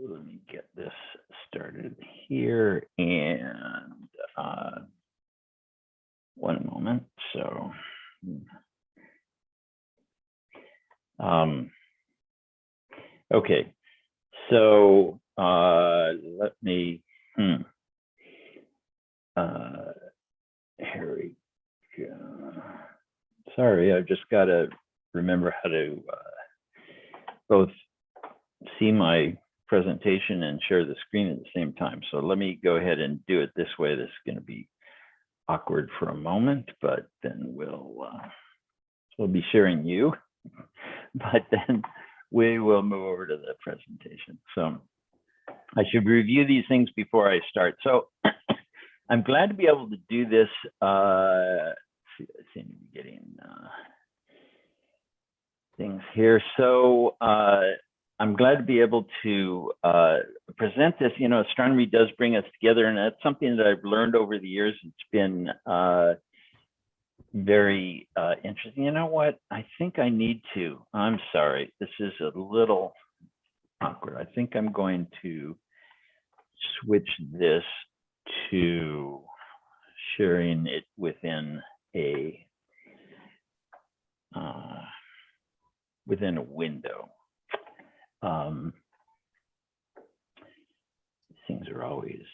let me get this started here, and one moment. So, okay. So let me. Here we go. Sorry, I've just got to remember how to both see my presentation and share the screen at the same time. So let me go ahead and do it this way. This is going to be awkward for a moment, but then we'll be sharing you, but then we will move over to the presentation. So I should review these things before I start. So I'm glad to be able to do this. I seem to be getting things here. So I'm glad to be able to present this. You know, astronomy does bring us together, and that's something that I've learned over the years. It's been very interesting. You know what? I think I need to. I'm sorry. This is a little awkward. I think I'm going to switch this to sharing it within a window. Things are always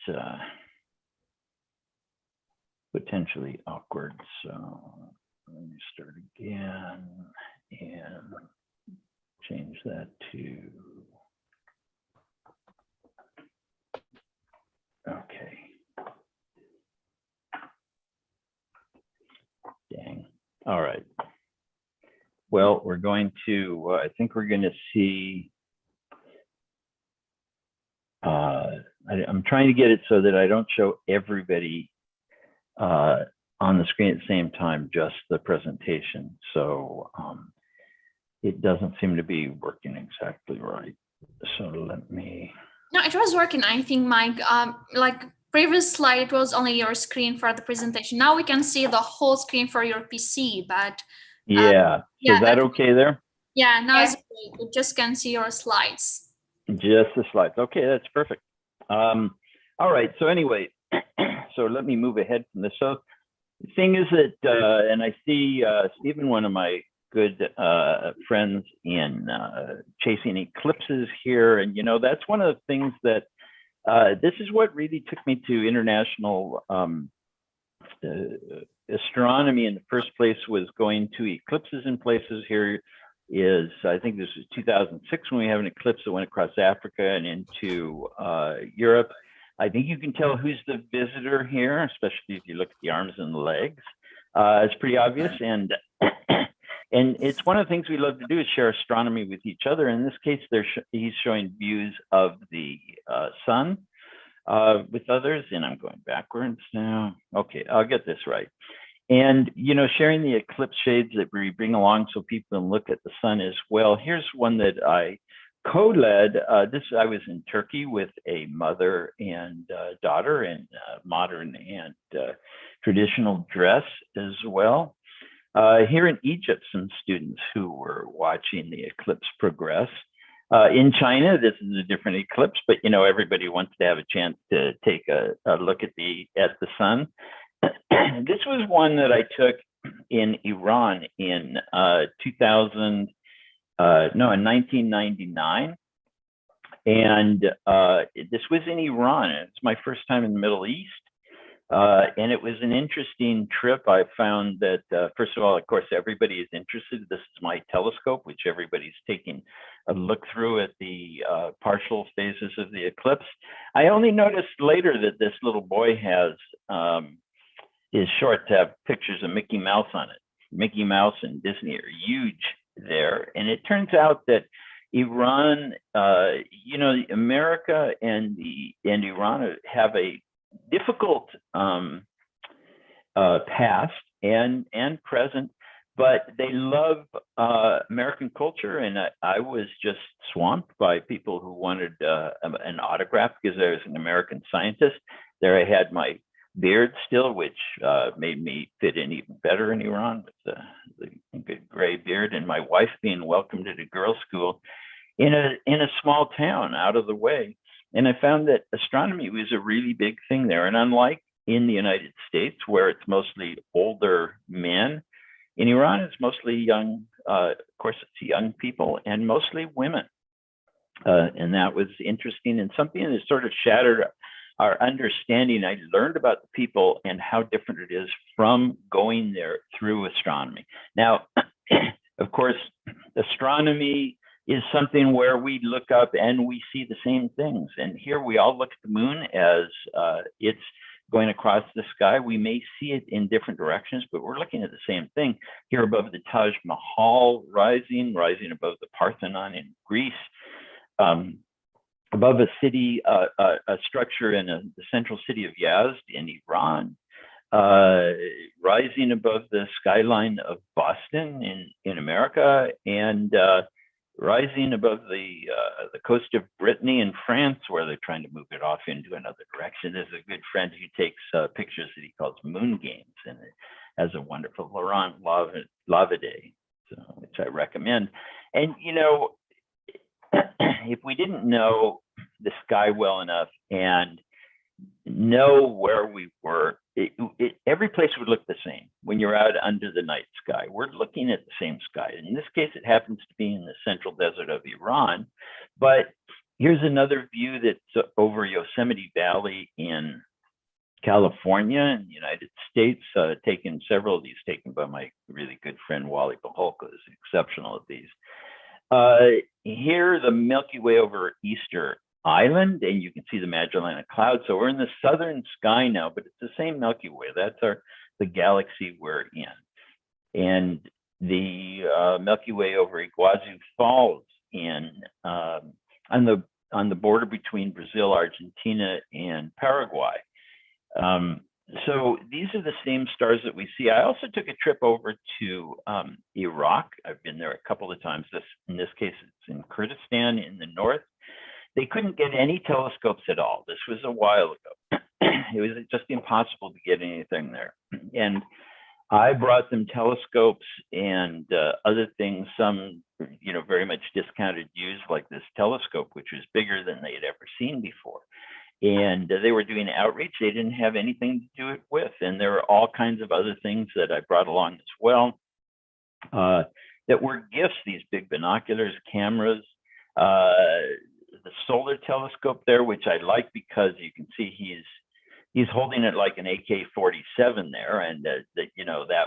potentially awkward. So let me start again and change that to, okay. Dang. All right. Well, we're going to, I think we're going to see, I'm trying to get it so that I don't show everybody on the screen at the same time, just the presentation. So it doesn't seem to be working exactly right. So let me. No, it was working, I think, Mike. Like previous slide, it was only your screen for the presentation. Now we can see the whole screen for your PC, but yeah. So is that okay there? Yeah, now it's great. We just can see your slides. Just the slides. Okay, that's perfect. All right. So anyway, so let me move ahead from this. So the thing is that, and I see Stephen, one of my good friends in chasing eclipses here, and you know that's one of the things that this is what really took me to international astronomy in the first place, was going to eclipses in places. Here is, I think this was 2006 when we have an eclipse that went across Africa and into Europe. I think you can tell who's the visitor here, especially if you look at the arms and the legs. It's pretty obvious, and it's one of the things we love to do is share astronomy with each other. In this case, he's showing views of the sun with others, and I'm going backwards now. Okay, I'll get this right. And, you know, sharing the eclipse shades that we bring along so people can look at the sun as well. Here's one that I co-led. I was in Turkey with a mother and daughter in modern and traditional dress as well. Here in Egypt, some students who were watching the eclipse progress. In China, this is a different eclipse, but you know, everybody wants to have a chance to take a look at the sun. This was one that I took in Iran in 1999, and this was in Iran. It's my first time in the Middle East. And it was an interesting trip. I found that, first of all, of course, everybody is interested. This is my telescope, which everybody's taking a look through at the partial phases of the eclipse. I only noticed later that this little boy has his shorts have pictures of Mickey Mouse on it. Mickey Mouse and Disney are huge there. And it turns out that Iran, you know, America and Iran have a difficult past and present, but they love American culture, and I was just swamped by people who wanted an autograph because I was an American scientist. There I had my beard still, which made me fit in even better in Iran with the good gray beard, and my wife being welcomed at a girls' school in a small town out of the way. And I found that astronomy was a really big thing there. And unlike in the United States, where it's mostly older men, in Iran, it's mostly young, of course, it's young people and mostly women. And that was interesting and something that sort of shattered our understanding. I learned about the people and how different it is from going there through astronomy. Now, of course, astronomy is something where we look up and we see the same things. And here we all look at the moon as it's going across the sky. We may see it in different directions, but we're looking at the same thing. Here above the Taj Mahal rising above the Parthenon in Greece, above a city, a structure in the central city of Yazd in Iran, rising above the skyline of Boston in America, and rising above the coast of Brittany in France, where they're trying to move it off into another direction. There's a good friend who takes pictures that he calls moon games, and it has a wonderful Laurent Lavade, which I recommend. And you know, if we didn't know the sky well enough and know where we were, every place would look the same when you're out under the night sky. We're looking at the same sky. In this case, it happens to be in the central desert of Iran. But here's another view that's over Yosemite Valley in California in the United States, several of these taken by my really good friend Wally Baholka, is exceptional at these. Here, the Milky Way over Easter Island, and you can see the Magellanic Cloud. So we're in the southern sky now, but it's the same Milky Way. That's the galaxy we're in. And the Milky Way over Iguazu Falls on the border between Brazil, Argentina, and Paraguay. So these are the same stars that we see. I also took a trip over to Iraq. I've been there a couple of times. In this case, it's in Kurdistan in the north. They couldn't get any telescopes at all. This was a while ago. It was just impossible to get anything there. And I brought them telescopes and other things, some, very much discounted used, like this telescope, which was bigger than they had ever seen before. And they were doing outreach. They didn't have anything to do it with. And there were all kinds of other things that I brought along as well that were gifts, these big binoculars, cameras, the solar telescope there, which I like because you can see he's holding it like an AK-47 there, and that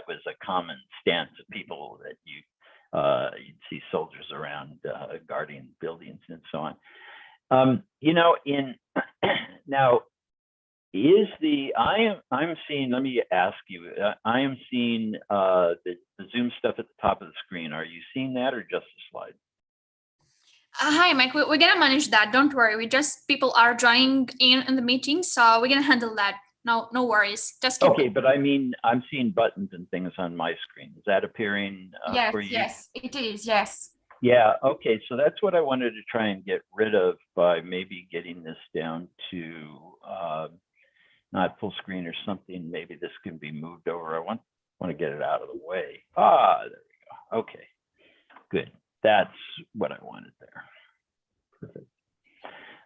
was a common stance of people that you'd see soldiers around guarding buildings and so on. Now I'm seeing, let me ask you, I am seeing the Zoom stuff at the top of the screen. Are you seeing that or just the slide? Hi, Mike. We're gonna manage that. Don't worry. People are joining in the meeting, so we're gonna handle that. No worries. Just keep okay. But I mean, I'm seeing buttons and things on my screen. Is that appearing for you? Yes, it is. Yes. Yeah. Okay. So that's what I wanted to try and get rid of by maybe getting this down to not full screen or something. Maybe this can be moved over. I want to get it out of the way. There we go. Okay. Good. That's what I wanted there. Perfect.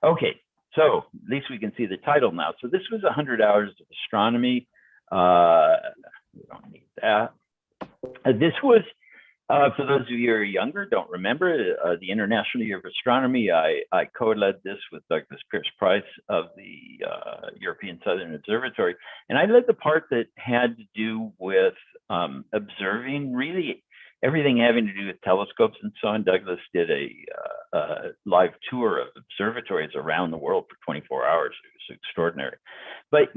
Okay, so at least we can see the title now. So this was 100 hours of astronomy. We don't need that. This was, for those of you who are younger, don't remember, the International Year of Astronomy. I co-led this with Douglas Pierce Price of the European Southern Observatory. And I led the part that had to do with observing really everything having to do with telescopes and so on. Douglas did a live tour of observatories around the world for 24 hours. It was extraordinary. But,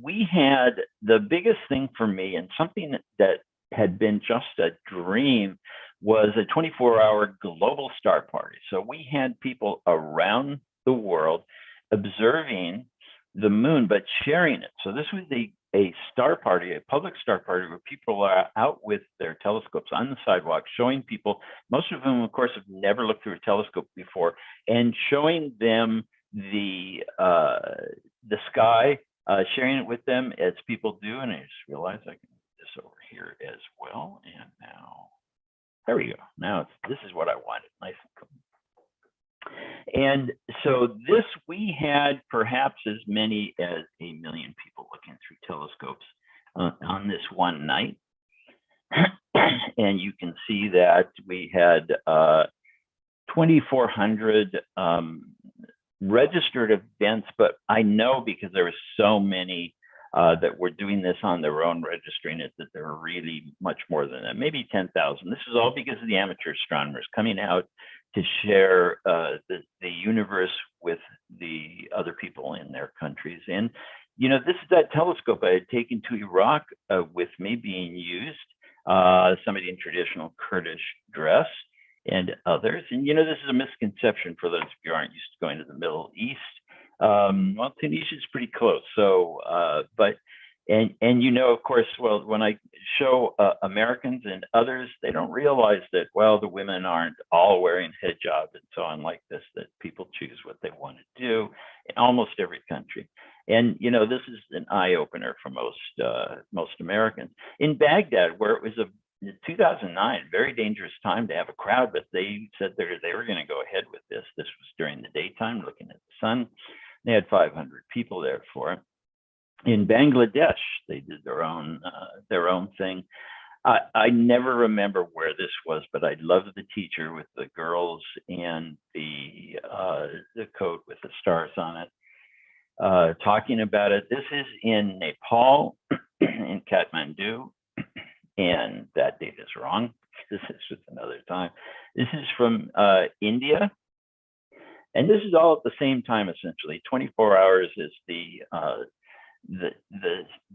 we had the biggest thing for me, and something that had been just a dream, was a 24-hour global star party. So we had people around the world observing the moon, but sharing it. So this was a star party, a public star party, where people are out with their telescopes on the sidewalk, showing people, most of whom, of course, have never looked through a telescope before, and showing them the sky, sharing it with them as people do. And I just realized I can do this over here as well. And now, there we go. Now this is what I wanted. Nice and cool. And so this, we had perhaps as many as 1 million people looking through telescopes on this one night. And you can see that we had 2,400 registered events, but I know because there were so many that were doing this on their own, registering it, that there were really much more than that, maybe 10,000. This is all because of the amateur astronomers coming out to share the universe with the other people in their countries. And, you know, this is that telescope I had taken to Iraq with me being used, somebody in traditional Kurdish dress and others. And, you know, this is a misconception for those of you who aren't used to going to the Middle East. Well, Tunisia is pretty close. So, and you know, of course, well, when I show Americans and others, they don't realize that, well, the women aren't all wearing hijab and so on like this, that people choose what they want to do in almost every country. And, you know, this is an eye opener for most Americans. In Baghdad, where it was in 2009, very dangerous time to have a crowd, but they said they were going to go ahead with this. This was during the daytime, looking at the sun. They had 500 people there for it. In Bangladesh, they did their own thing. I never remember where this was, but I loved the teacher with the girls and the coat with the stars on it, talking about it. This is in Nepal, in Kathmandu, and that date is wrong. This is just another time. This is from India. And this is all at the same time, essentially. 24 hours is the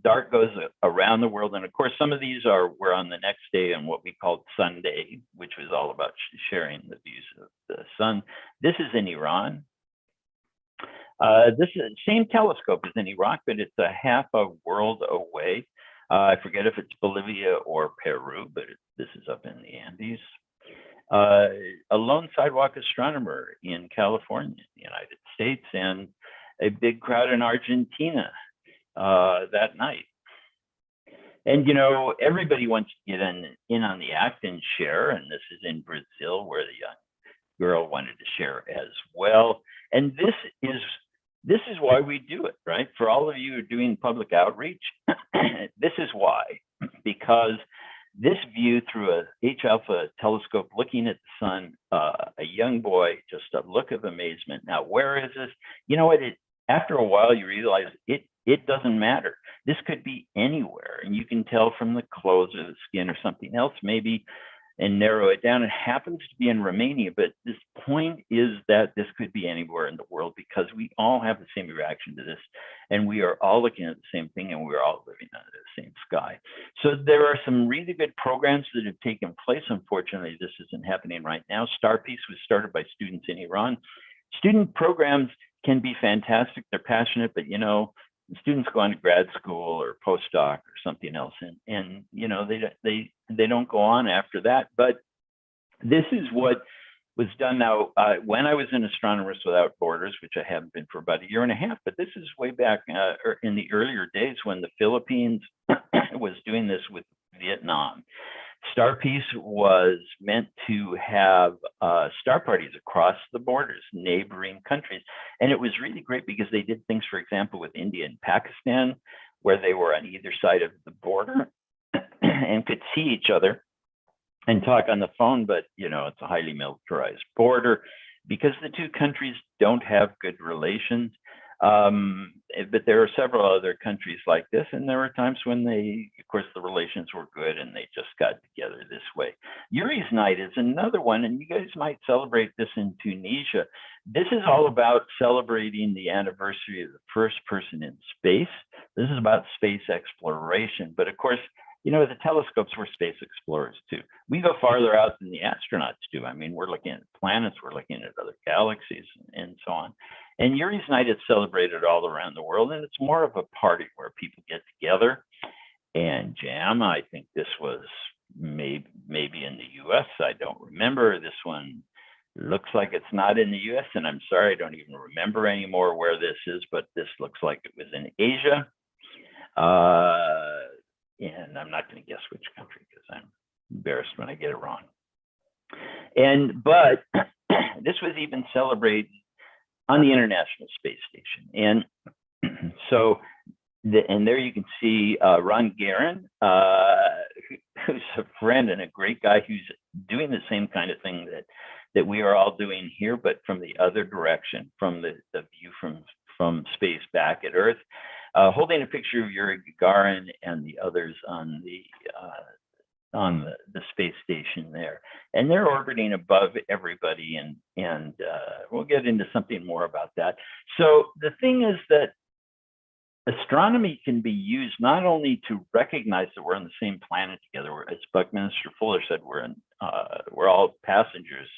dart goes around the world. And of course, some of these were on the next day on what we called Sunday, which was all about sharing the views of the sun. This is in Iran. This is the same telescope as in Iraq, but it's a half a world away. I forget if it's Bolivia or Peru, but this is up in the Andes. A lone sidewalk astronomer in California, the United States, and a big crowd in Argentina that night. And, you know, everybody wants to get in on the act and share. And this is in Brazil, where the young girl wanted to share as well. And this is why we do it, right? For all of you who are doing public outreach, this is why, because this view through a H-alpha telescope looking at the sun, a young boy, just a look of amazement. Now, where is this? You know what? After a while, you realize it doesn't matter. This could be anywhere, and you can tell from the clothes or the skin or something else, maybe, and narrow it down. It happens to be in Romania, but this point is that this could be anywhere in the world because we all have the same reaction to this, and we are all looking at the same thing, and we're all living under the same sky. So there are some really good programs that have taken place. Unfortunately, this isn't happening right now. StarPeace was started by students in Iran. Student programs can be fantastic. They're passionate, but, you know, students go on to grad school or postdoc or something else, and you know, they don't go on after that. But this is what was done now. When I was in Astronomers Without Borders, which I haven't been for about 1.5 years, but this is way back in the earlier days when the Philippines was doing this with Vietnam. StarPeace was meant to have star parties across the borders, neighboring countries. And it was really great because they did things, for example, with India and Pakistan, where they were on either side of the border and could see each other and talk on the phone. But, you know, it's a highly militarized border because the two countries don't have good relations. But there are several other countries like this, and there were times when of course, the relations were good and they just got together this way. Yuris Night is another one, and you guys might celebrate this in Tunisia. This is all about celebrating the anniversary of the first person in space. This is about space exploration, but of course, you know, the telescopes were space explorers too. We go farther out than the astronauts do. I mean, we're looking at planets, we're looking at other galaxies and so on. And Yuris Night is celebrated all around the world, and it's more of a party where people get together and jam. I think this was maybe in the US. I don't remember. This one looks like it's not in the US, and I'm sorry, I don't even remember anymore where this is, but this looks like it was in Asia. And I'm not going to guess which country because I'm embarrassed when I get it wrong. But this was even celebrated on the International Space Station. And so, and there you can see Ron Guerin, who's a friend and a great guy who's doing the same kind of thing that we are all doing here, but from the other direction, from the view from space back at Earth, holding a picture of Yuri Gagarin and the others on the space station there. And they're orbiting above everybody, and we'll get into something more about that. So the thing is that astronomy can be used not only to recognize that we're on the same planet together, as Buckminster Fuller said, we're all passengers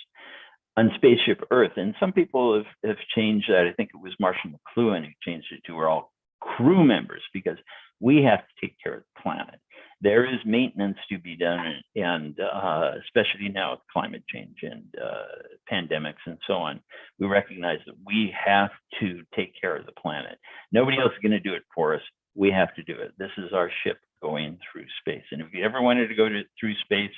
on spaceship Earth. And some people have changed that. I think it was Marshall McLuhan who changed it to we're all crew members, because we have to take care of the planet. There is maintenance to be done, and especially now with climate change and pandemics and so on, we recognize that we have to take care of the planet. Nobody else is going to do it for us. We have to do it. This is our ship going through space. And if you ever wanted to go through space,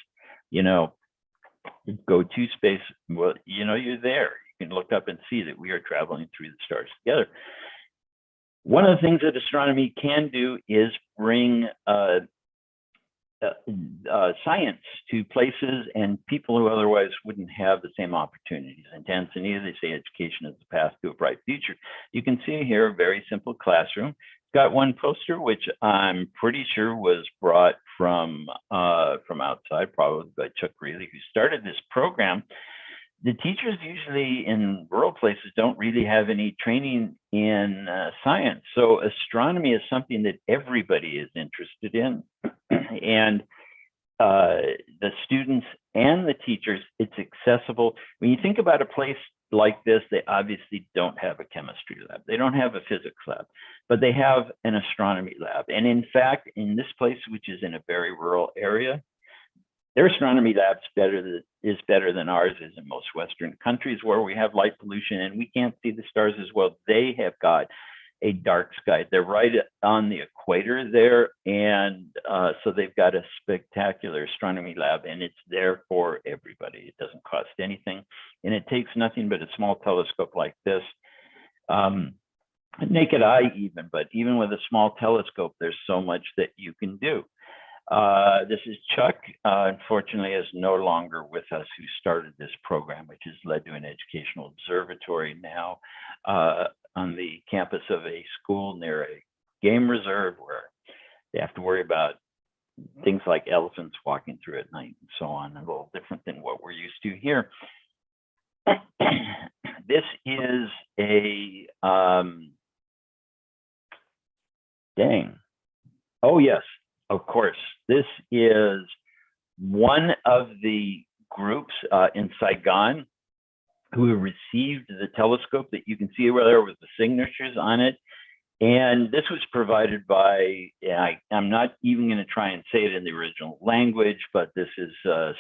go to space, well, you're there. You can look up and see that we are traveling through the stars together. One of the things that astronomy can do is bring science to places and people who otherwise wouldn't have the same opportunities. In Tanzania, they say education is the path to a bright future. You can see here a very simple classroom. It's got one poster, which I'm pretty sure was brought from outside, probably by Chuck Greeley, who started this program. The teachers usually in rural places don't really have any training in science. So astronomy is something that everybody is interested in. And the students and the teachers, it's accessible. When you think about a place like this, they obviously don't have a chemistry lab. They don't have a physics lab, but they have an astronomy lab. And in fact, in this place, which is in a very rural area, their astronomy lab's is better than ours is in most Western countries where we have light pollution and we can't see the stars as well. They have got a dark sky. They're right on the equator there. And so they've got a spectacular astronomy lab, and it's there for everybody. It doesn't cost anything. And it takes nothing but a small telescope like this. Naked eye even, but even with a small telescope, there's so much that you can do. This is Chuck, unfortunately is no longer with us, who started this program, which has led to an educational observatory now on the campus of a school near a game reserve, where they have to worry about things like elephants walking through at night and so on, a little different than what we're used to here. This is a, oh yes, of course, this is one of the groups in Sagan who received the telescope that you can see over there with the signatures on it. And this was provided by, I'm not even going to try and say it in the original language, but this is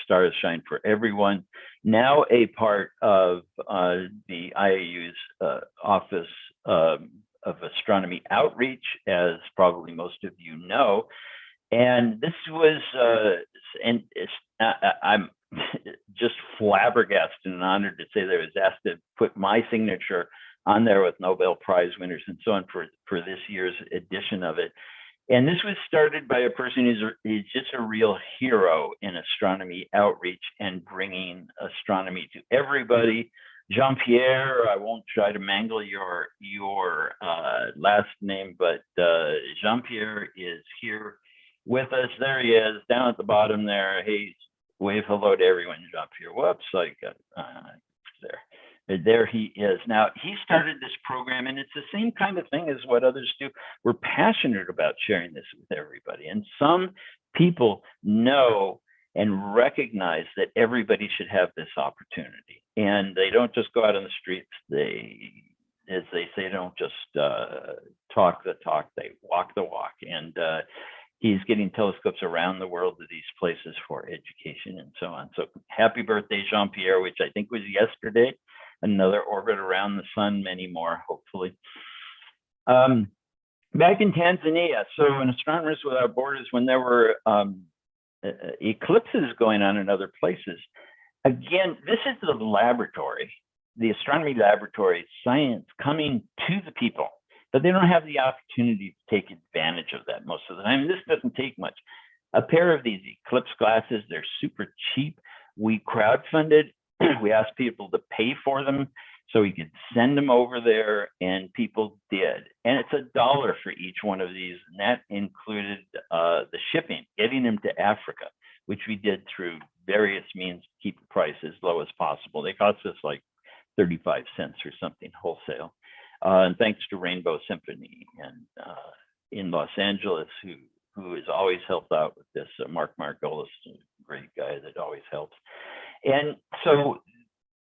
Stars Shine for Everyone, now a part of the IAU's Office of Astronomy Outreach, as probably most of you know. And this was, I'm just flabbergasted and honored to say that I was asked to put my signature on there with Nobel Prize winners and so on for this year's edition of it. And this was started by a person who's just a real hero in astronomy outreach and bringing astronomy to everybody. Jean-Pierre, I won't try to mangle your last name, but Jean-Pierre is here with us. There he is, down at the bottom there. Hey, wave hello to everyone, Jean-Pierre. Whoops, I got there. There he is. Now, he started this program, and it's the same kind of thing as what others do. We're passionate about sharing this with everybody. And some people know and recognize that everybody should have this opportunity. And they don't just go out on the streets. They, as they say, don't just talk the talk, they walk the walk. And he's getting telescopes around the world to these places for education and so on. So happy birthday, Jean-Pierre, which I think was yesterday. Another orbit around the sun, many more, hopefully. Back in Tanzania, so in Astronomers Without Borders, when there were eclipses going on in other places, Again, this is the laboratory, the astronomy laboratory science coming to the people, but they don't have the opportunity to take advantage of that most of the time. This doesn't take much. A pair of these Eclipse glasses, they're super cheap. We crowdfunded, we asked people to pay for them so we could send them over there, and people did. And it's $1 for each one of these, and that included the shipping, getting them to Africa, which we did through various means to keep the price as low as possible. They cost us like 35 cents or something wholesale. And thanks to Rainbow Symphony and in Los Angeles, who has always helped out with this. Mark Margolis, a great guy that always helps. And so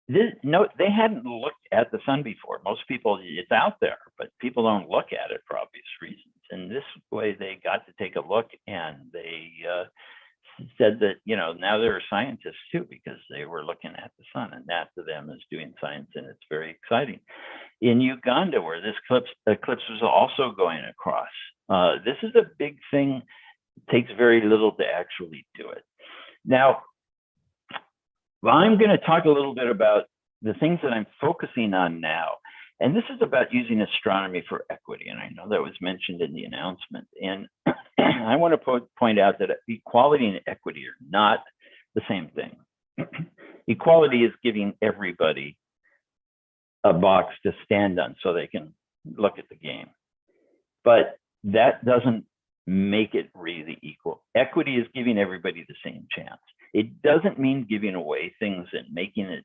they hadn't looked at the sun before. Most people, it's out there, but people don't look at it for obvious reasons. And this way they got to take a look, and they said that, now there are scientists too, because they were looking at the sun, and that to them is doing science, and it's very exciting. In Uganda, where this eclipse was also going across, this is a big thing. It takes very little to actually do it. Now, I'm going to talk a little bit about the things that I'm focusing on now. And this is about using astronomy for equity. And I know that was mentioned in the announcement. And I want to point out that equality and equity are not the same thing. Equality is giving everybody a box to stand on so they can look at the game. But that doesn't make it really equal. Equity is giving everybody the same chance. It doesn't mean giving away things and making it,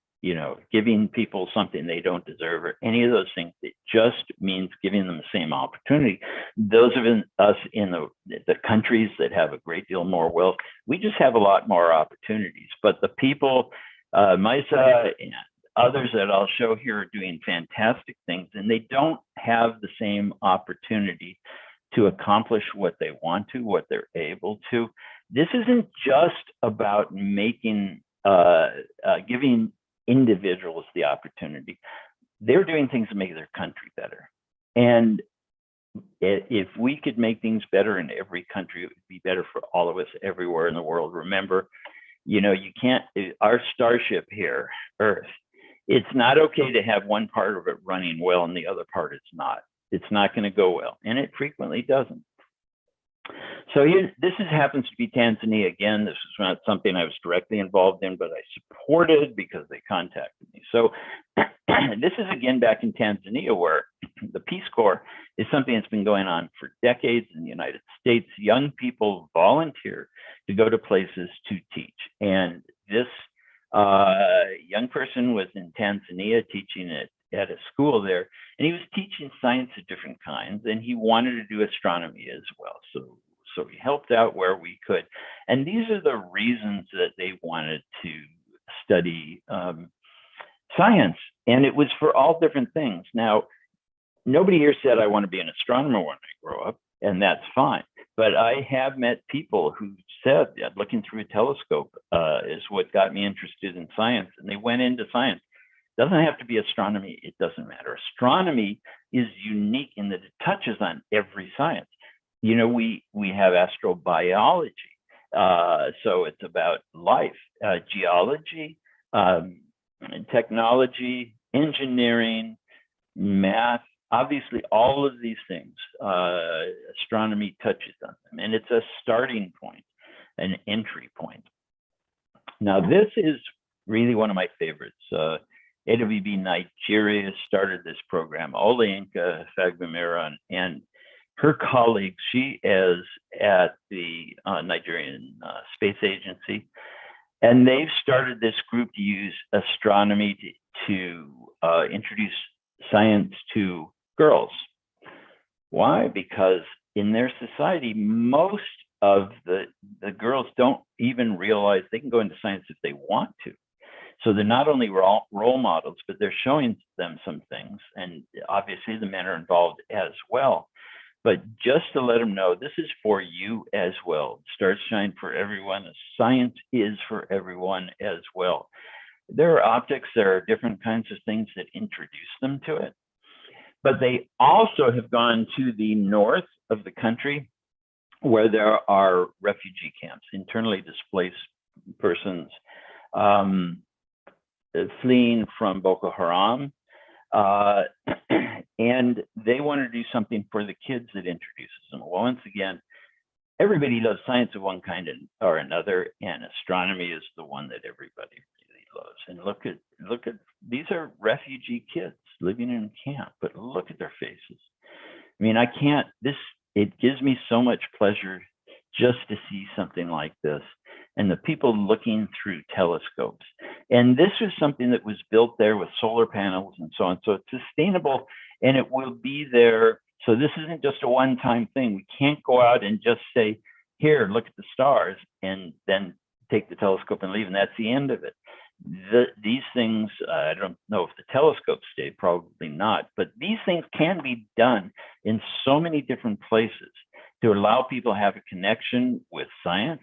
giving people something they don't deserve or any of those things. It just means giving them the same opportunity. Those of us in the countries that have a great deal more wealth, we just have a lot more opportunities. But the people, Misa and others that I'll show here, are doing fantastic things, and they don't have the same opportunity to accomplish what they want to, what they're able to. This isn't just about making, giving individuals the opportunity. They're doing things to make their country better. And if we could make things better in every country, it would be better for all of us everywhere in the world. Remember, you can't, our starship here, Earth, it's not okay to have one part of it running well and the other part is not. It's not going to go well, and it frequently doesn't. So this happens to be Tanzania again. This is not something I was directly involved in, but I supported because they contacted me. So this is again back in Tanzania, where the Peace Corps is something that's been going on for decades in the United States. Young people volunteer to go to places to teach. And this young person was in Tanzania teaching at a school there, and he was teaching science of different kinds, and he wanted to do astronomy as well. So we helped out where we could. And these are the reasons that they wanted to study science. And it was for all different things. Now, nobody here said, I want to be an astronomer when I grow up, and that's fine. But I have met people who said that looking through a telescope is what got me interested in science, and they went into science. Doesn't have to be astronomy, it doesn't matter. Astronomy is unique in that it touches on every science. We have astrobiology, so it's about life, geology, technology, engineering, math, obviously all of these things, astronomy touches on them, and it's a starting point, an entry point. Now, this is really one of my favorites. AWB Nigeria started this program. Olayinka Fagbemira and her colleagues, she is at the Nigerian Space Agency, and they've started this group to use astronomy to introduce science to girls. Why? Because in their society, most of the girls don't even realize they can go into science if they want to. So they're not only role models, but they're showing them some things. And obviously the men are involved as well. But just to let them know, this is for you as well. Stars shine for everyone. Science is for everyone as well. There are optics, there are different kinds of things that introduce them to it. But they also have gone to the north of the country where there are refugee camps, internally displaced persons, fleeing from Boko Haram. And they want to do something for the kids that introduces them. Well, once again, everybody loves science of one kind or another, and astronomy is the one that everybody really loves. And look at these are refugee kids living in camp, but look at their faces. I mean, it gives me so much pleasure just to see something like this, and the people looking through telescopes. And this was something that was built there with solar panels and so on. So it's sustainable, and it will be there. So this isn't just a one-time thing. We can't go out and just say, here, look at the stars, and then take the telescope and leave, and that's the end of it. These things, I don't know if the telescopes stay, probably not, but these things can be done in so many different places to allow people to have a connection with science.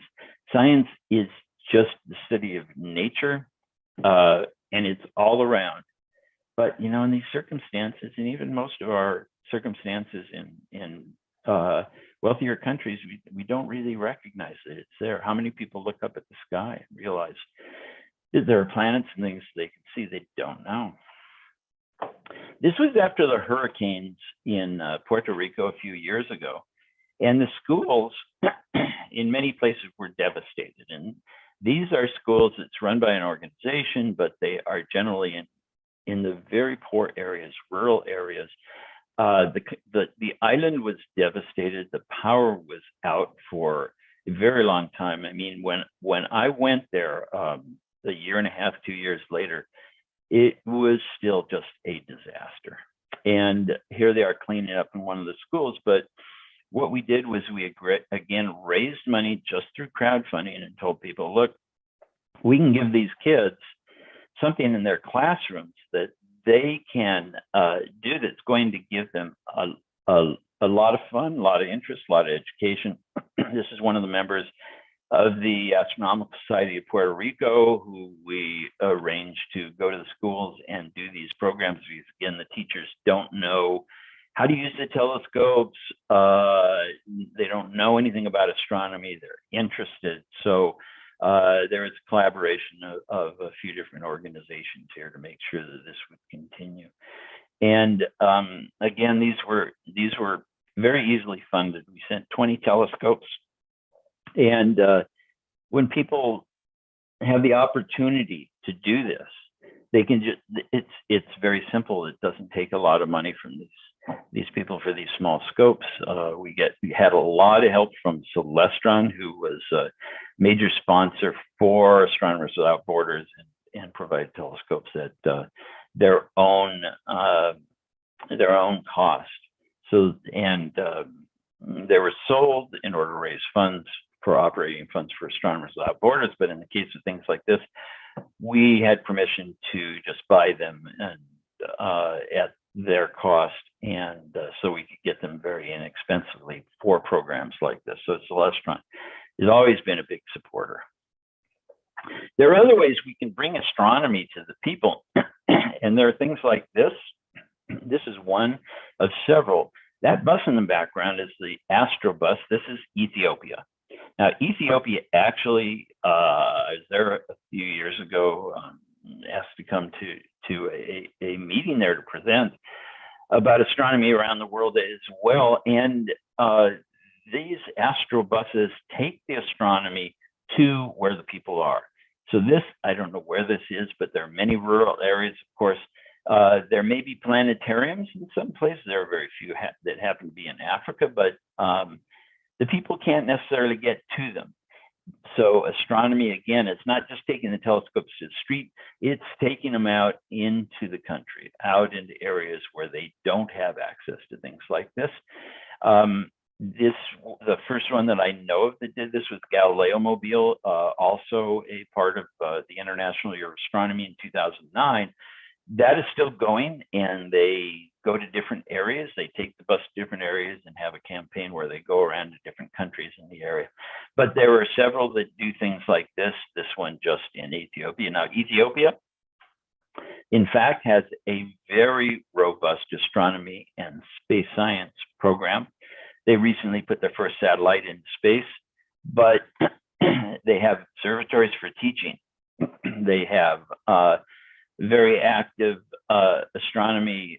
Science is just the study of nature, and it's all around. But, you know, in these circumstances, and even most of our circumstances in wealthier countries, we don't really recognize that it's there. How many people look up at the sky and realize that there are planets and things they can see? They don't know. This was after the hurricanes in Puerto Rico a few years ago. And the schools in many places were devastated. And these are schools that's run by an organization, but they are generally in the very poor areas, rural areas. The island was devastated. The power was out for a very long time. I mean, when I went there a year and a half, 2 years later, it was still just a disaster. And here they are cleaning up in one of the schools. But what we did was we again raised money just through crowdfunding and told people, look, we can give these kids something in their classrooms that they can do that's going to give them a lot of fun, a lot of interest, a lot of education. This is one of the members of the Astronomical Society of Puerto Rico, who we arranged to go to the schools and do these programs. Because again, the teachers don't know how to use the telescopes. They don't know anything about astronomy. They're interested. So there is a collaboration of a few different organizations here to make sure that this would continue. And again, these were very easily funded. We sent 20 telescopes. And when people have the opportunity to do this, they can just, it's very simple. It doesn't take a lot of money from these people for these small scopes. We had a lot of help from Celestron, who was a major sponsor for Astronomers Without Borders and provide telescopes at their own cost. So, and they were sold in order to raise funds for operating funds for Astronomers Without Borders. But in the case of things like this, we had permission to just buy them and at their cost, and so we could get them very inexpensively for programs like this. So Celestron has always been a big supporter. There are other ways we can bring astronomy to the people, and there are things like this. This is one of several. That bus in the background is the Astrobus. This is Ethiopia. Now, Ethiopia actually, I was there a few years ago, asked to come to a meeting there to present about astronomy around the world as well. And these Astrobuses take the astronomy to where the people are. So this, I don't know where this is, but there are many rural areas, of course. There may be planetariums in some places. There are very few that happen to be in Africa, but the people can't necessarily get to them. So astronomy, again, it's not just taking the telescopes to the street, it's taking them out into the country, out into areas where they don't have access to things like this. The first one that I know of that did this was Galileo Mobile, also a part of the International Year of Astronomy in 2009. That is still going, and they go to different areas. They take the bus to different areas and have a campaign where they go around to different countries in the area. But there are several that do things like this one just in Ethiopia. Now, Ethiopia, in fact, has a very robust astronomy and space science program. They recently put their first satellite into space, but they have observatories for teaching. They have very active astronomy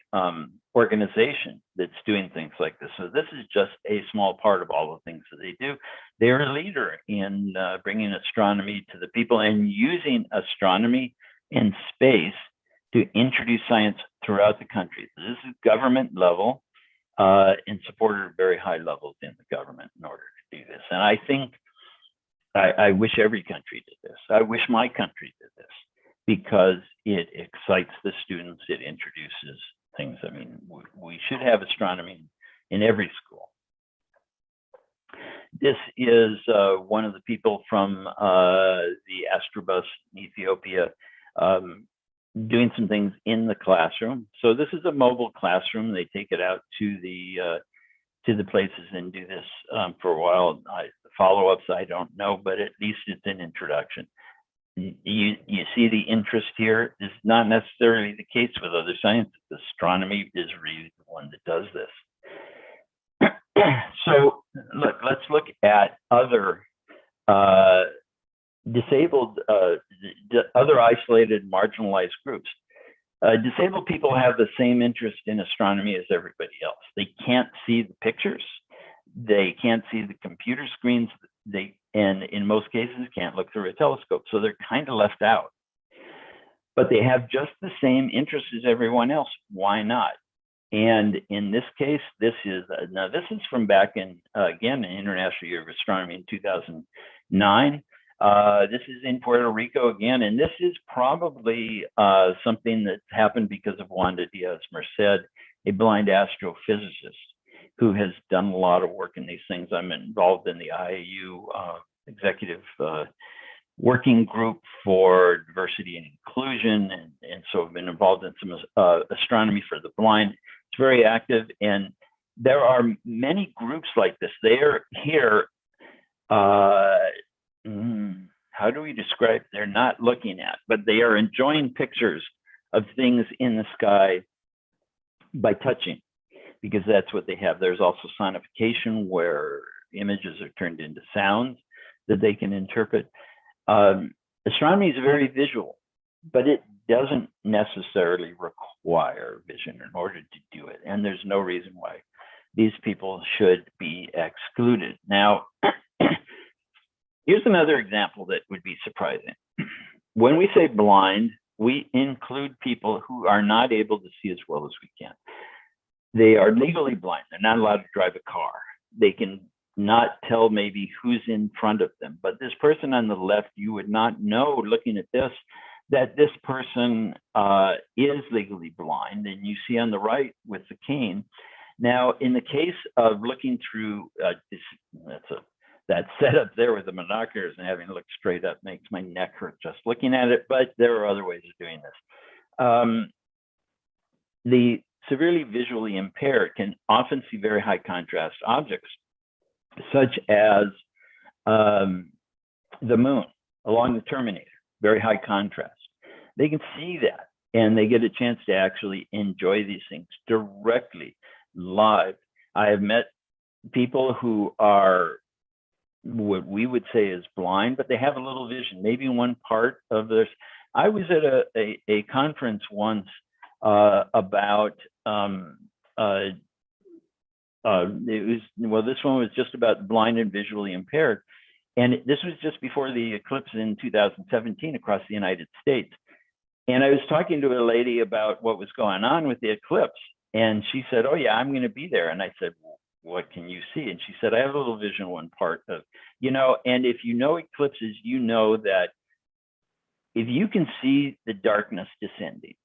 organization that's doing things like this. So this is just a small part of all the things that they do. They're a leader in bringing astronomy to the people and using astronomy and space to introduce science throughout the country. This is government level and supported at very high levels in the government in order to do this. And I think I wish every country did this. I wish my country did this, because it excites the students, it introduces things. I mean, we should have astronomy in every school. This is one of the people from the Astrobus Ethiopia doing some things in the classroom. So this is a mobile classroom. They take it out to the places and do this for a while. The follow-ups, I don't know, but at least it's an introduction. You see the interest here. This is not necessarily the case with other sciences. Astronomy is really the one that does this. So look, let's look at other disabled, other isolated, marginalized groups. Disabled people have the same interest in astronomy as everybody else. They can't see the pictures. They can't see the computer screens. And in most cases, can't look through a telescope. So they're kind of left out. But they have just the same interest as everyone else. Why not? And in this case, this is from back in, again, the International Year of Astronomy in 2009. This is in Puerto Rico again, and this is probably something that happened because of Wanda Diaz-Merced, a blind astrophysicist who has done a lot of work in these things. I'm involved in the IAU executive working group for diversity and inclusion, and so I've been involved in some astronomy for the blind. It's very active, and there are many groups like this. They are here. How do we describe? They're not looking at, but they are enjoying pictures of things in the sky by touching, because that's what they have. There's also sonification, where images are turned into sounds that they can interpret. Astronomy is very visual, but it doesn't necessarily require vision in order to do it. And there's no reason why these people should be excluded. Now, here's another example that would be surprising. When we say blind, we include people who are not able to see as well as we can. They are legally blind. They're not allowed to drive a car. They can not tell maybe who's in front of them. But this person on the left, you would not know, looking at this, that this person is legally blind. And you see on the right with the cane. Now, in the case of looking through that setup there with the binoculars and having to look straight up makes my neck hurt just looking at it, but there are other ways of doing this. The severely visually impaired can often see very high contrast objects, such as the moon along the terminator, very high contrast. They can see that, and they get a chance to actually enjoy these things directly, live. I have met people who are what we would say is blind, but they have a little vision, maybe one part of this. I was at a conference once about it was, well, this one was just about blind and visually impaired, and this was just before the eclipse in 2017 across the United States. And I was talking to a lady about what was going on with the eclipse, and she said, "Oh yeah, I'm going to be there." And I said, "What can you see?" And she said, "I have a little vision one part of, and if you know eclipses, you know that if you can see the darkness descending,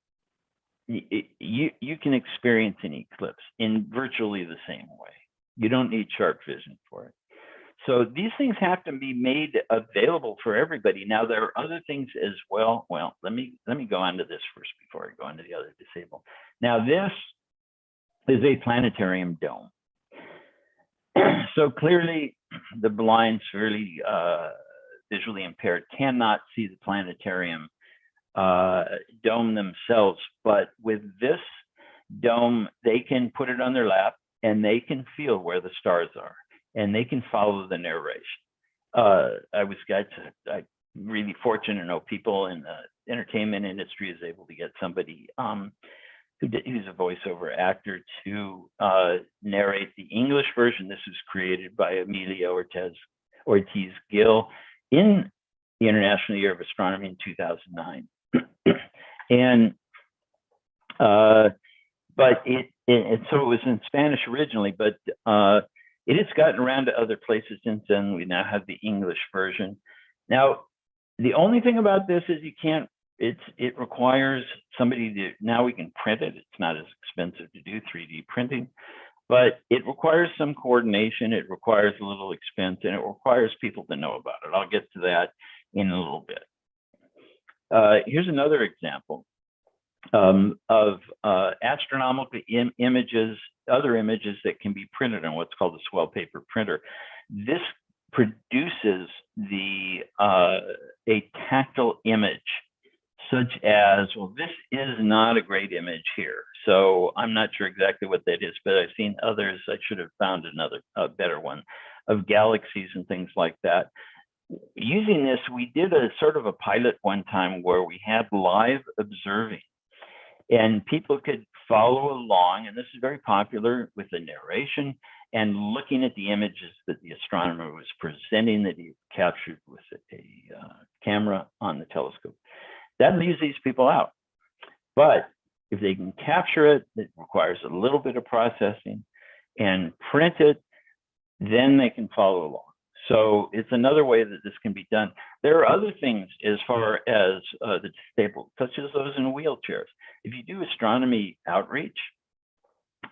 you can experience an eclipse in virtually the same way. You don't need sharp vision for it. So these things have to be made available for everybody. Now, there are other things as well. Well, let me go on to this first before I go on to the other disabled. Now, this is a planetarium dome. So clearly, the blind, severely visually impaired cannot see the planetarium dome themselves, but with this dome, they can put it on their lap and they can feel where the stars are, and they can follow the narration. I really fortunate to know people in the entertainment industry is able to get somebody who's a voiceover actor to narrate the English version. This was created by Amelia Ortiz Gill in the International Year of Astronomy in 2009. And but so it was in Spanish originally, but it has gotten around to other places since then. We now have the English version. Now, the only thing about this is you can't, it requires somebody to, now we can print it. It's not as expensive to do 3D printing, but it requires some coordination. It requires a little expense, and it requires people to know about it. I'll get to that in a little bit. Here's another example of astronomical images, other images that can be printed on what's called a Swell paper printer. This produces a tactile image, such as, well, this is not a great image here, so I'm not sure exactly what that is, but I've seen others. I should have found a better one of galaxies and things like that. Using this, we did a sort of a pilot one time where we had live observing, and people could follow along, and this is very popular with the narration and looking at the images that the astronomer was presenting that he captured with a camera on the telescope. That leaves these people out. But if they can capture it, it requires a little bit of processing, and print it, then they can follow along. So it's another way that this can be done. There are other things as far as the disabled, such as those in wheelchairs. If you do astronomy outreach,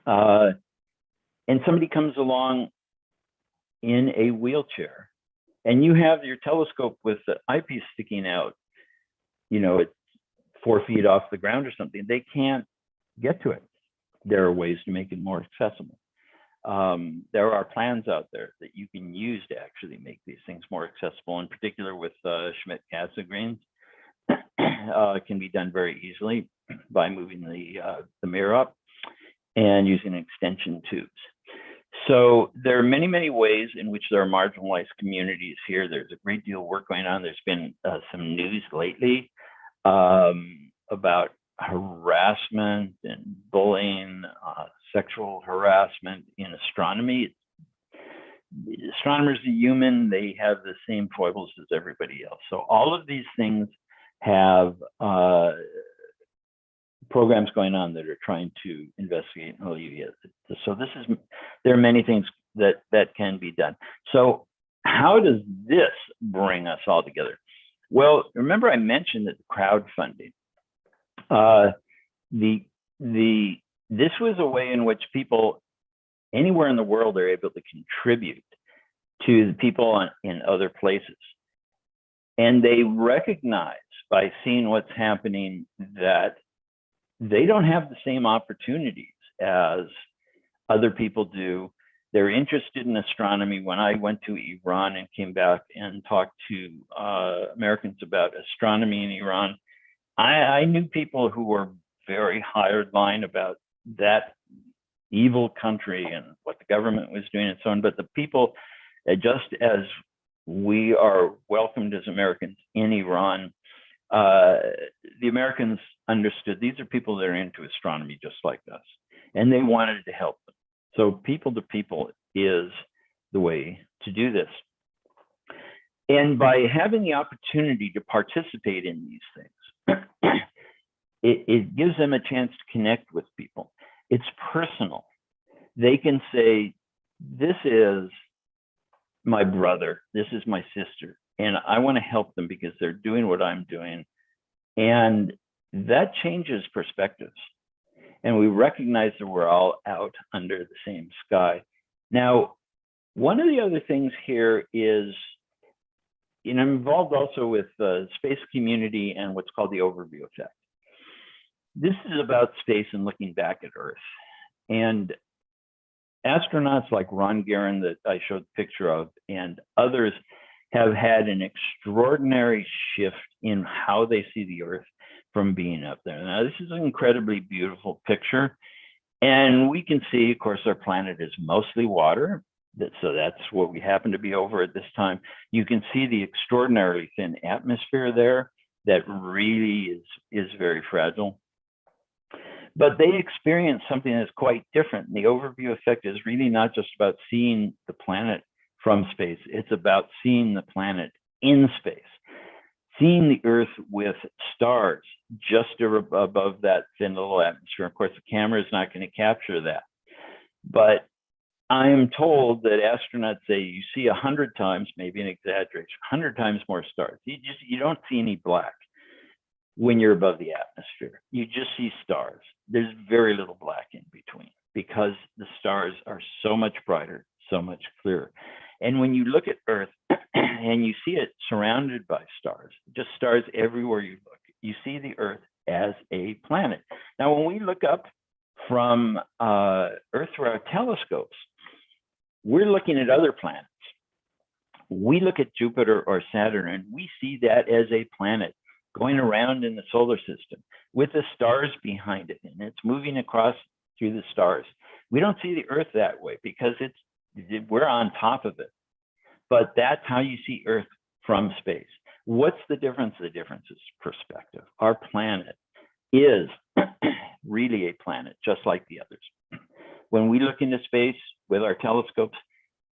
and somebody comes along in a wheelchair, and you have your telescope with the eyepiece sticking out, you know, it's 4 feet off the ground or something, they can't get to it. There are ways to make it more accessible. There are plans out there that you can use to actually make these things more accessible, in particular with Schmidt-Cassegrains. It can be done very easily by moving the mirror up and using extension tubes. So there are many, many ways in which there are marginalized communities here. There's a great deal of work going on. There's been some news lately about harassment and bullying, sexual harassment in astronomy. Astronomers are human. They have the same foibles as everybody else. So all of these things have programs going on that are trying to investigate and alleviate it. So there are many things that can be done. So how does this bring us all together? Well, remember I mentioned that crowdfunding, this was a way in which people anywhere in the world are able to contribute to the people in other places. And they recognize by seeing what's happening that they don't have the same opportunities as other people do. They're interested in astronomy. When I went to Iran and came back and talked to Americans about astronomy in Iran, I knew people who were very hardline about that evil country and what the government was doing and so on. But the people, just as we are welcomed as Americans in Iran, the Americans understood these are people that are into astronomy just like us, and they wanted to help them. So people to people is the way to do this. And by having the opportunity to participate in these things, it gives them a chance to connect with people. It's personal. They can say, this is my brother, this is my sister, and I want to help them because they're doing what I'm doing. And that changes perspectives. And we recognize that we're all out under the same sky. Now, one of the other things here is, I'm involved also with the space community and what's called the overview effect. This is about space and looking back at Earth. And astronauts like Ron Guerin that I showed the picture of and others have had an extraordinary shift in how they see the Earth from being up there. Now, this is an incredibly beautiful picture. And we can see, of course, our planet is mostly water. So that's what we happen to be over at this time. You can see the extraordinarily thin atmosphere there that really is very fragile. But they experience something that's quite different. The overview effect is really not just about seeing the planet from space. It's about seeing the planet in space, seeing the Earth with stars just above that thin little atmosphere. Of course, the camera is not going to capture that. But I am told that astronauts say you see 100 times, maybe an exaggeration, 100 times more stars. You don't see any black when you're above the atmosphere. You just see stars. There's very little black in between because the stars are so much brighter, so much clearer. And when you look at Earth and you see it surrounded by stars, just stars everywhere you look, you see the Earth as a planet. Now, when we look up from Earth through our telescopes, we're looking at other planets. We look at Jupiter or Saturn and we see that as a planet going around in the solar system with the stars behind it, and it's moving across through the stars. We don't see the Earth that way because we're on top of it. But that's how you see Earth from space. What's the difference? The difference is perspective. Our planet is really a planet, just like the others. When we look into space with our telescopes,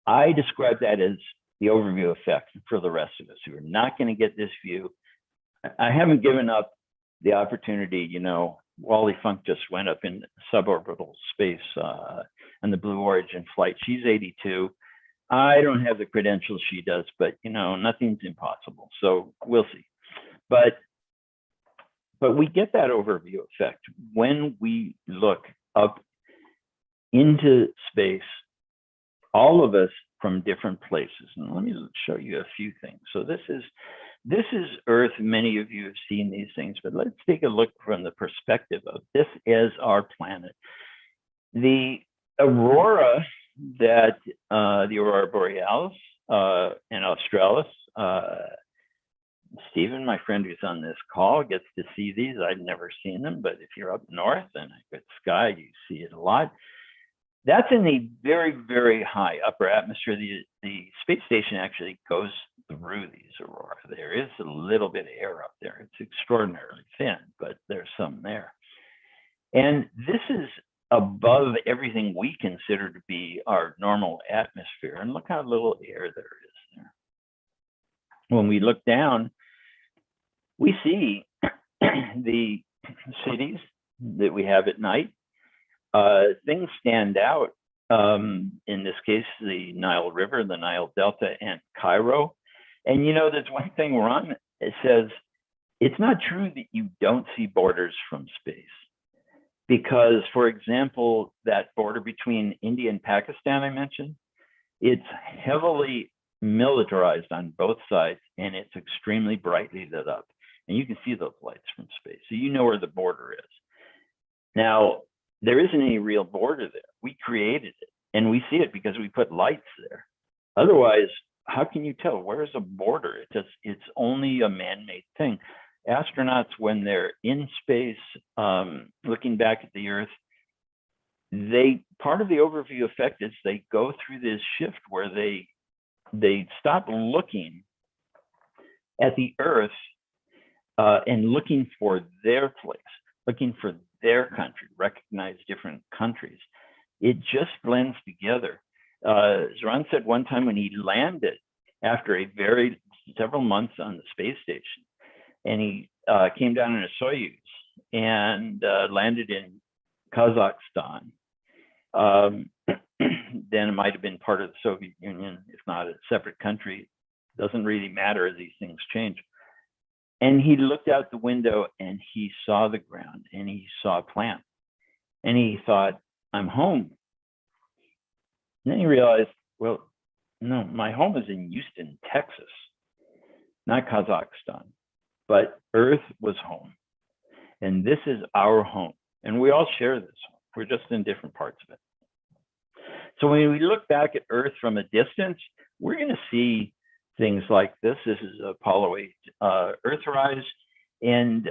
I describe that as the overview effect for the rest of us who are not going to get this view. I haven't given up the opportunity. You know, Wally Funk just went up in suborbital space on the Blue Origin flight. She's 82. I don't have the credentials she does, but you know, nothing's impossible. So we'll see. But we get that overview effect when we look up into space, all of us from different places. And let me show you a few things. So this is Earth. Many of you have seen these things, but let's take a look from the perspective of this as our planet. The aurora that the Aurora Borealis and Australis, Stephen, my friend who's on this call, gets to see these. I've never seen them, but if you're up north and a good sky, you see it a lot. That's in the very, very high upper atmosphere. The space station actually goes through these aurora. There is a little bit of air up there. It's extraordinarily thin, but there's some there. And this is above everything we consider to be our normal atmosphere. And look how little air there is there. When we look down, we see the cities that we have at night. Things stand out. In this case, the Nile River, the Nile Delta, and Cairo. And you know, there's one thing, Ron, it says, it's not true that you don't see borders from space. Because, for example, that border between India and Pakistan I mentioned, it's heavily militarized on both sides, and it's extremely brightly lit up. And you can see those lights from space. So you know where the border is. Now, there isn't any real border there. We created it, and we see it because we put lights there. Otherwise, how can you tell? Where's a border? It's only a man-made thing. Astronauts, when they're in space, looking back at the Earth, part of the overview effect is they go through this shift where they stop looking at the Earth and looking for their place, looking for their country, recognize different countries. It just blends together. As Ron said one time when he landed after several months on the space station, and he came down in a Soyuz and landed in Kazakhstan. Then it might have been part of the Soviet Union, if not a separate country. Doesn't really matter as these things change. And he looked out the window and he saw the ground and he saw plants. And he thought, I'm home. And then he realized, well, no, my home is in Houston, Texas, not Kazakhstan. But Earth was home. And this is our home. And we all share this home. We're just in different parts of it. So when we look back at Earth from a distance, we're going to see things like this. This is Apollo 8 Earthrise. And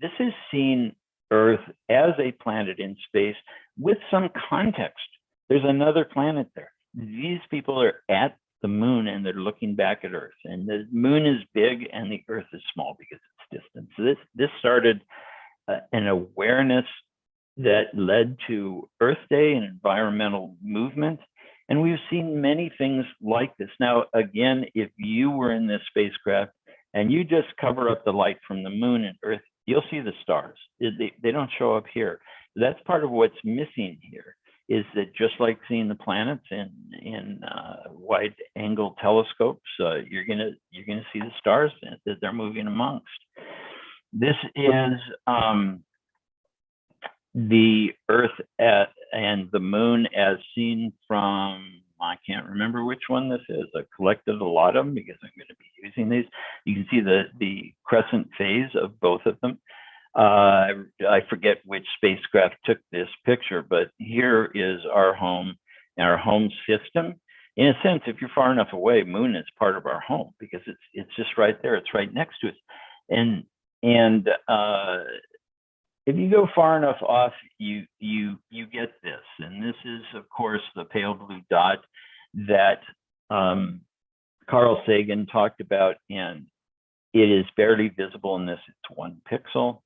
this is seeing Earth as a planet in space with some context. There's another planet there. these people are at the moon and they're looking back at Earth, and the moon is big and the Earth is small because it's distant. So this started an awareness that led to Earth Day and environmental movement. And we've seen many things like this. Now, again, if you were in this spacecraft and you just cover up the light from the moon and Earth, you'll see the stars. They don't show up here. That's part of what's missing here, is that just like seeing the planets in wide angle telescopes, you're gonna see the stars that they're moving amongst. This is the Earth and the moon as seen from, I can't remember which one this is. I collected a lot of them because I'm going to be using these. You can see the crescent phase of both of them. I forget which spacecraft took this picture, but here is our home system. In a sense, if you're far enough away, moon is part of our home because it's just right there. It's right next to us. And if you go far enough off, you get this. And this is, of course, the pale blue dot that Carl Sagan talked about, and it is barely visible in this. It's 1 pixel,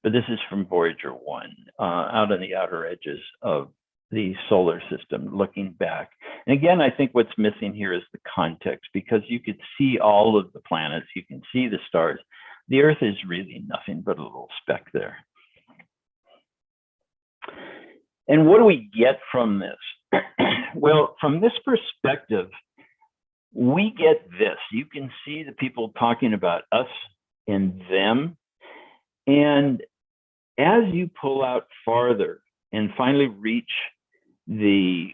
but this is from Voyager 1, out on the outer edges of the solar system, looking back. And again, I think what's missing here is the context, because you could see all of the planets, you can see the stars. The Earth is really nothing but a little speck there. And what do we get from this? Well, from this perspective, we get this. You can see the people talking about us and them. And as you pull out farther and finally reach the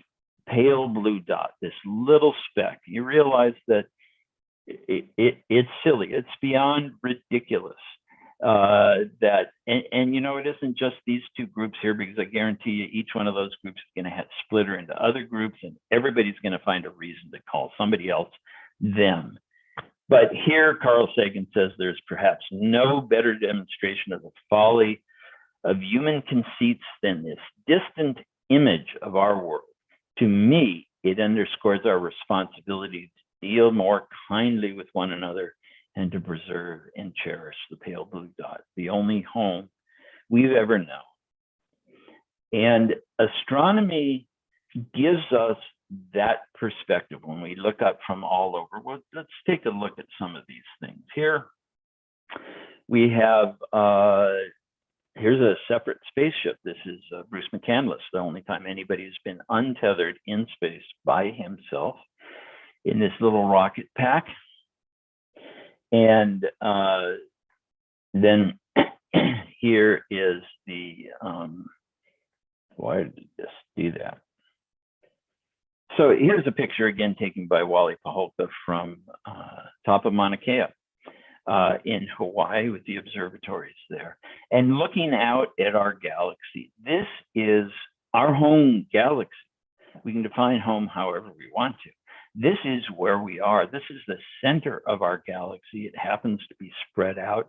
pale blue dot, this little speck, you realize that it's silly. It's beyond ridiculous. And you know, it isn't just these 2 groups here, because I guarantee you each one of those groups is going to splitter into other groups, and everybody's going to find a reason to call somebody else them. But here Carl Sagan says there's perhaps no better demonstration of the folly of human conceits than this distant image of our world. To me, it underscores our responsibility to deal more kindly with one another and to preserve and cherish the pale blue dot, the only home we've ever known. And astronomy gives us that perspective when we look up from all over. Well, let's take a look at some of these things. Here we have, here's a separate spaceship. This is Bruce McCandless, the only time anybody's been untethered in space by himself in this little rocket pack. And then here is the, why did this do that? So here's a picture again taken by Wally Paholka from top of Mauna Kea in Hawaii with the observatories there. And looking out at our galaxy, this is our home galaxy. We can define home however we want to. This is where we are. This is the center of our galaxy. It happens to be spread out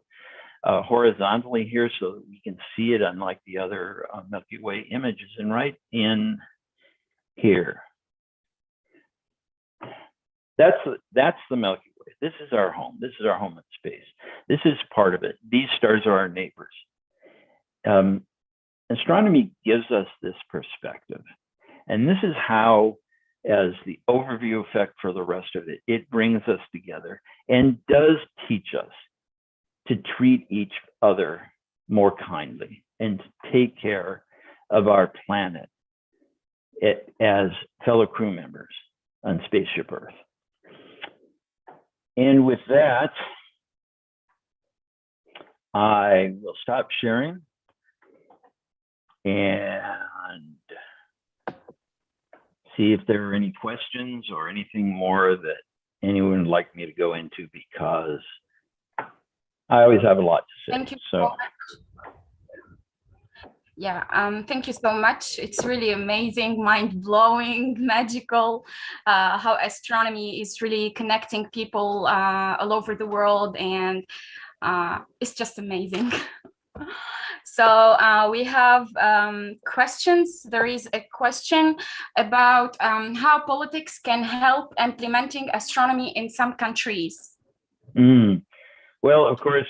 horizontally here so that we can see it, unlike the other Milky Way images. And right in here, that's the Milky Way. This is our home. This is our home in space. This is part of it. These stars are our neighbors. Astronomy gives us this perspective. And this is how, as the overview effect for the rest of it, it brings us together and does teach us to treat each other more kindly and to take care of our planet as fellow crew members on Spaceship Earth. And with that, I will stop sharing and see if there are any questions or anything more that anyone would like me to go into, because I always have a lot to say. Thank you so much. Yeah, thank you so much. It's really amazing, mind-blowing, magical, how astronomy is really connecting people all over the world, and it's just amazing. So we have questions. There is a question about how politics can help implementing astronomy in some countries. Well, of course,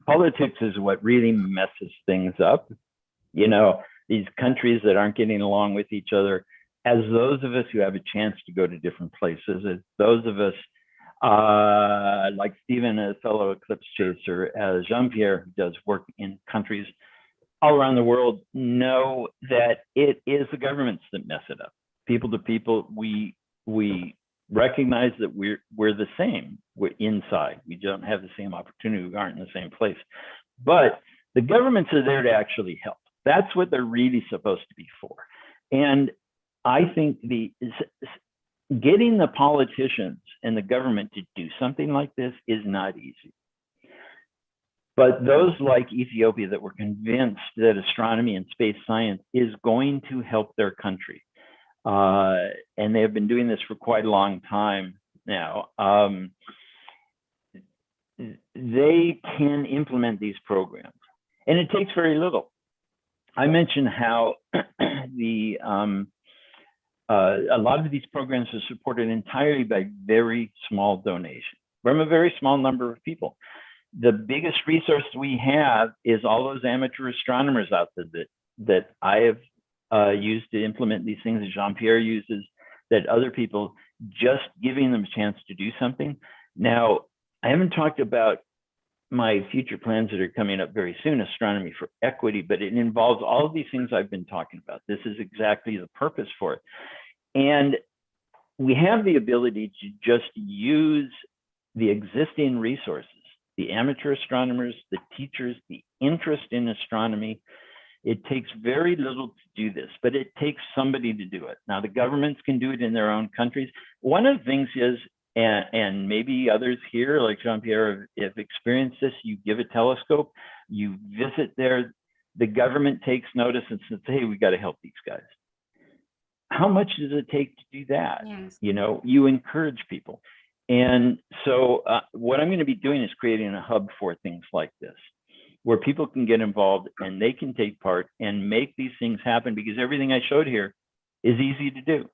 politics is what really messes things up. You know, these countries that aren't getting along with each other, as those of us who have a chance to go to different places, as those of us like Stephen, a fellow eclipse chaser, as Jean-Pierre, who does work in countries all around the world, know that it is the governments that mess it up. People to people, we recognize that we're the same. We're inside. We don't have the same opportunity. We aren't in the same place. But the governments are there to actually help. That's what they're really supposed to be for. And I think getting the politicians and the government to do something like this is not easy. But those like Ethiopia that were convinced that astronomy and space science is going to help their country, and they have been doing this for quite a long time now, they can implement these programs. And it takes very little. I mentioned how a lot of these programs are supported entirely by very small donations from a very small number of people. The biggest resource we have is all those amateur astronomers out there that I have used to implement these things, that Jean-Pierre uses, that other people, just giving them a chance to do something. Now, I haven't talked about my future plans that are coming up very soon, Astronomy for Equity, but it involves all of these things I've been talking about. This is exactly the purpose for it. And we have the ability to just use the existing resources, the amateur astronomers, the teachers, the interest in astronomy. It takes very little to do this, but it takes somebody to do it. Now, the governments can do it in their own countries. One of the things is, and maybe others here, like Jean-Pierre, have experienced this, you give a telescope, you visit there, the government takes notice and says, hey, we got to help these guys. How much does it take to do that? Yes. You know, you encourage people. And so what I'm going to be doing is creating a hub for things like this, where people can get involved and they can take part and make these things happen, because everything I showed here is easy to do.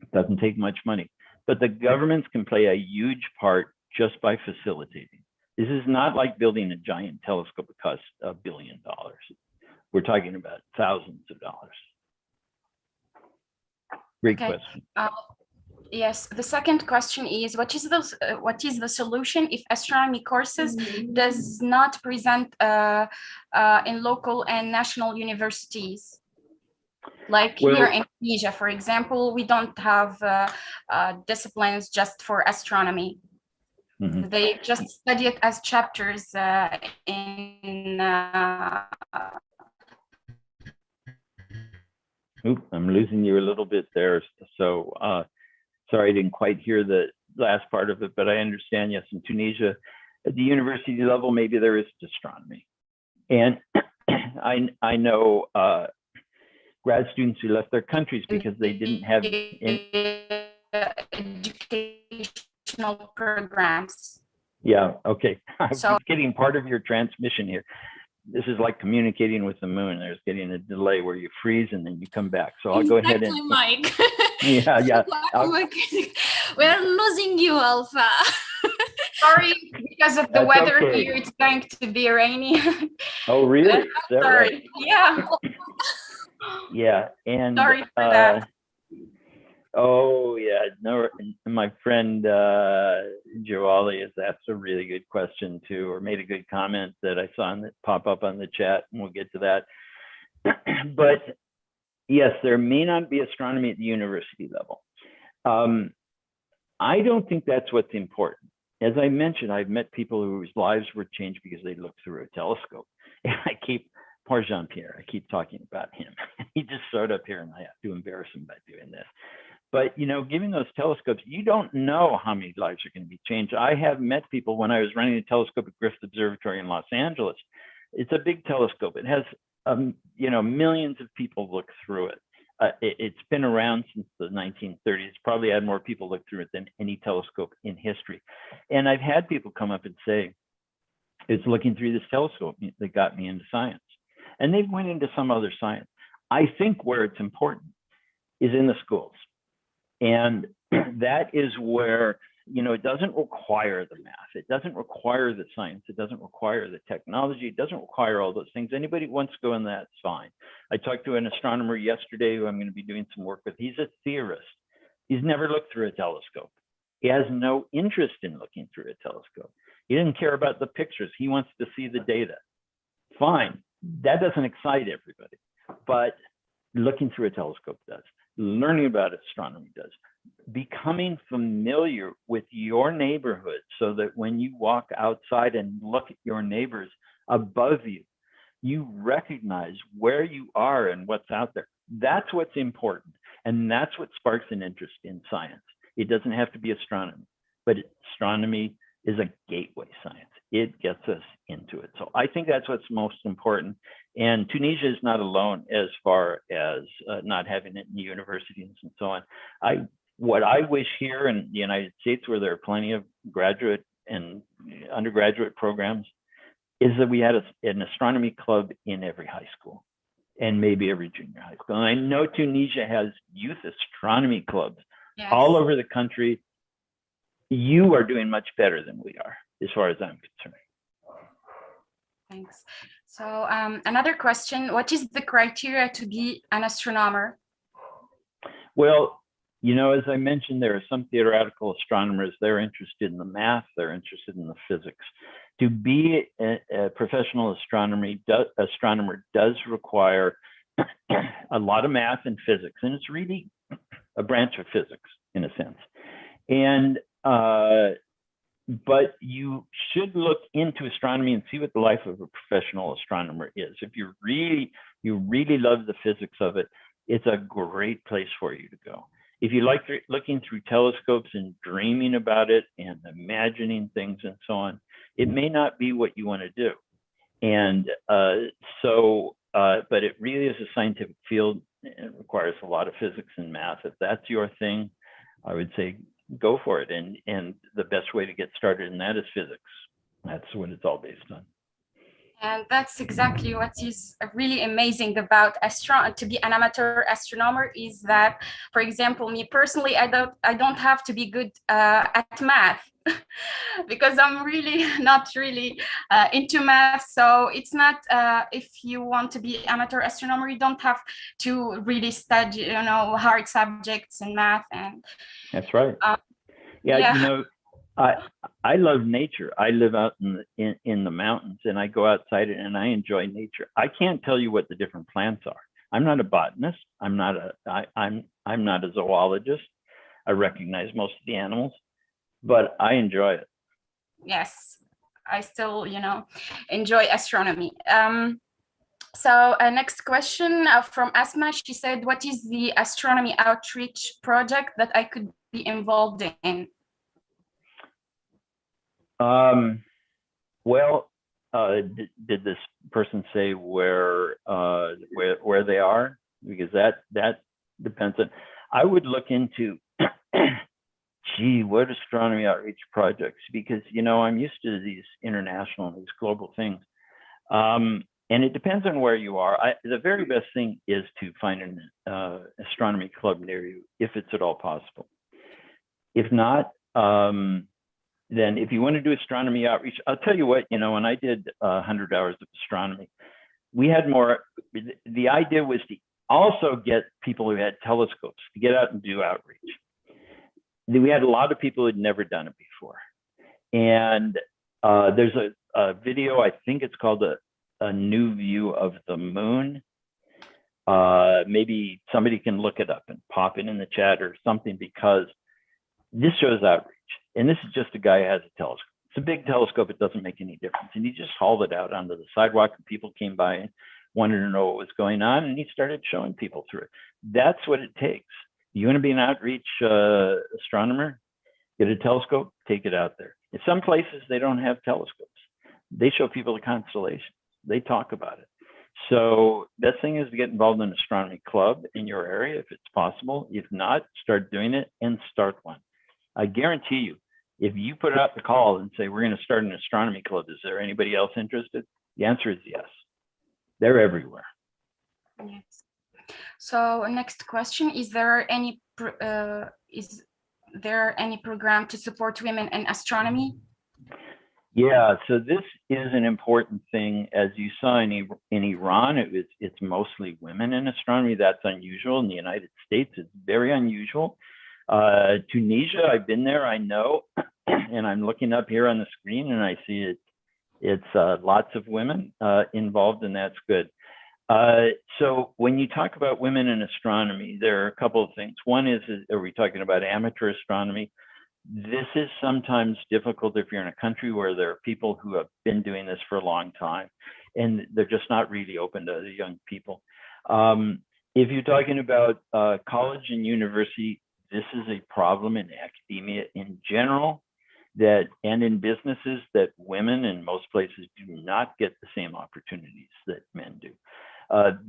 It doesn't take much money, but the governments can play a huge part just by facilitating. This is not like building a giant telescope that costs $1 billion. We're talking about thousands of dollars. Great question. Yes, the second question is, what is the solution if astronomy courses does not present in local and national universities? Like here in Tunisia, for example, we don't have disciplines just for astronomy. They just study it as chapters in Oop, I'm losing you a little bit there. So sorry, I didn't quite hear the last part of it, but I understand, yes, in Tunisia, at the university level, maybe there is astronomy. And I know grad students who left their countries because they didn't have educational programs. Yeah, okay. I'm getting part of your transmission here. This is like communicating with the moon. There's getting a delay where you freeze and then you come back. So I'll go ahead and Mike. yeah. We're losing you, Alpha. Sorry, because of the weather okay. here, it's going to be rainy. Oh, really? Is that sorry. right? Yeah. Yeah, and sorry for that. Oh yeah, no, my friend Joali has asked a really good question too, or made a good comment that I saw pop up on the chat, and we'll get to that. But yes, there may not be astronomy at the university level. I don't think that's what's important. As I mentioned, I've met people whose lives were changed because they looked through a telescope. And poor Jean-Pierre, I keep talking about him. He just showed up here and I have to embarrass him by doing this. But, you know, giving those telescopes, you don't know how many lives are going to be changed. I have met people when I was running a telescope at Griffith Observatory in Los Angeles. It's a big telescope. It has, you know, millions of people look through it. It's been around since the 1930s. It's probably had more people look through it than any telescope in history. And I've had people come up and say, It's looking through this telescope that got me into science. And they've went into some other science. I think where it's important is in the schools. And that is where, you know, it doesn't require the math. It doesn't require the science. It doesn't require the technology. It doesn't require all those things. Anybody who wants to go in that, it's fine. I talked to an astronomer yesterday who I'm going to be doing some work with. He's a theorist. He's never looked through a telescope. He has no interest in looking through a telescope. He didn't care about the pictures. He wants to see the data. Fine. That doesn't excite everybody, but looking through a telescope does. Learning about astronomy does. Becoming familiar with your neighborhood so that when you walk outside and look at your neighbors above you, you recognize where you are and what's out there. That's what's important. And that's what sparks an interest in science. It doesn't have to be astronomy, but astronomy is a gateway science. It gets us into it. So I think that's what's most important. And Tunisia is not alone as far as not having it in the universities and so on. What I wish here in the United States, where there are plenty of graduate and undergraduate programs, is that we had an astronomy club in every high school and maybe every junior high school. And I know Tunisia has youth astronomy clubs all over the country. You are doing much better than we are, as far as I'm concerned. Thanks. So another question, what is the criteria to be an astronomer? Well, you know, as I mentioned, there are some theoretical astronomers, they're interested in the math, they're interested in the physics. To be a professional astronomer does require a lot of math and physics, and it's really a branch of physics in a sense. And but you should look into astronomy and see what the life of a professional astronomer is. If you really love the physics of it, it's a great place for you to go. If you like looking through telescopes and dreaming about it and imagining things and so on, it may not be what you want to do. And but it really is a scientific field. It requires a lot of physics and math. If that's your thing, I would say go for it. And the best way to get started in that is physics. That's what it's all based on. And that's exactly what is really amazing about to be an amateur astronomer is that, for example, me personally, I don't have to be good at math because I'm really not really into math. So it's not if you want to be amateur astronomer, you don't have to really study, you know, hard subjects in math. And that's right. Yeah, you know, I love nature. I live out in the mountains, and I go outside and I enjoy nature. I can't tell you what the different plants are. I'm not a botanist. I'm not a zoologist. I recognize most of the animals, but I enjoy it. Yes, I still, you know, enjoy astronomy. So next question from Asma. She said, "What is the astronomy outreach project that I could be involved in?" Well, did this person say where they are? Because that depends on. I would look into, gee, what astronomy outreach projects? Because you know I'm used to these international, these global things, and it depends on where you are. The very best thing is to find an astronomy club near you, if it's at all possible. If not, then if you want to do astronomy outreach, I'll tell you what, you know, when I did 100 hours of astronomy, we had more, the idea was to also get people who had telescopes to get out and do outreach. We had a lot of people who'd never done it before. And there's a video, I think it's called a New View of the Moon. Maybe somebody can look it up and pop it in the chat or something, because this shows outreach. And this is just a guy who has a telescope. It's a big telescope. It doesn't make any difference. And he just hauled it out onto the sidewalk, and people came by and wanted to know what was going on. And he started showing people through it. That's what it takes. You want to be an outreach astronomer? Get a telescope, take it out there. In some places, they don't have telescopes. They show people the constellations. They talk about it. So best thing is to get involved in an astronomy club in your area if it's possible. If not, start doing it and start one. I guarantee you, If you put out the call and say, we're going to start an astronomy club, is there anybody else interested? The answer is yes. They're everywhere. Yes. So next question, is there any program to support women in astronomy? Yeah, so this is an important thing. As you saw in Iran, it's mostly women in astronomy. That's unusual. In the United States, it's very unusual. Tunisia, I've been there, I know, and I'm looking up here on the screen and I see it's lots of women involved, and that's good. So when you talk about women in astronomy, there are a couple of things. One is, are we talking about amateur astronomy? This is sometimes difficult if you're in a country where there are people who have been doing this for a long time, and they're just not really open to the young people. If you're talking about college and university, this is a problem in academia in general, and in businesses, that women in most places do not get the same opportunities that men do.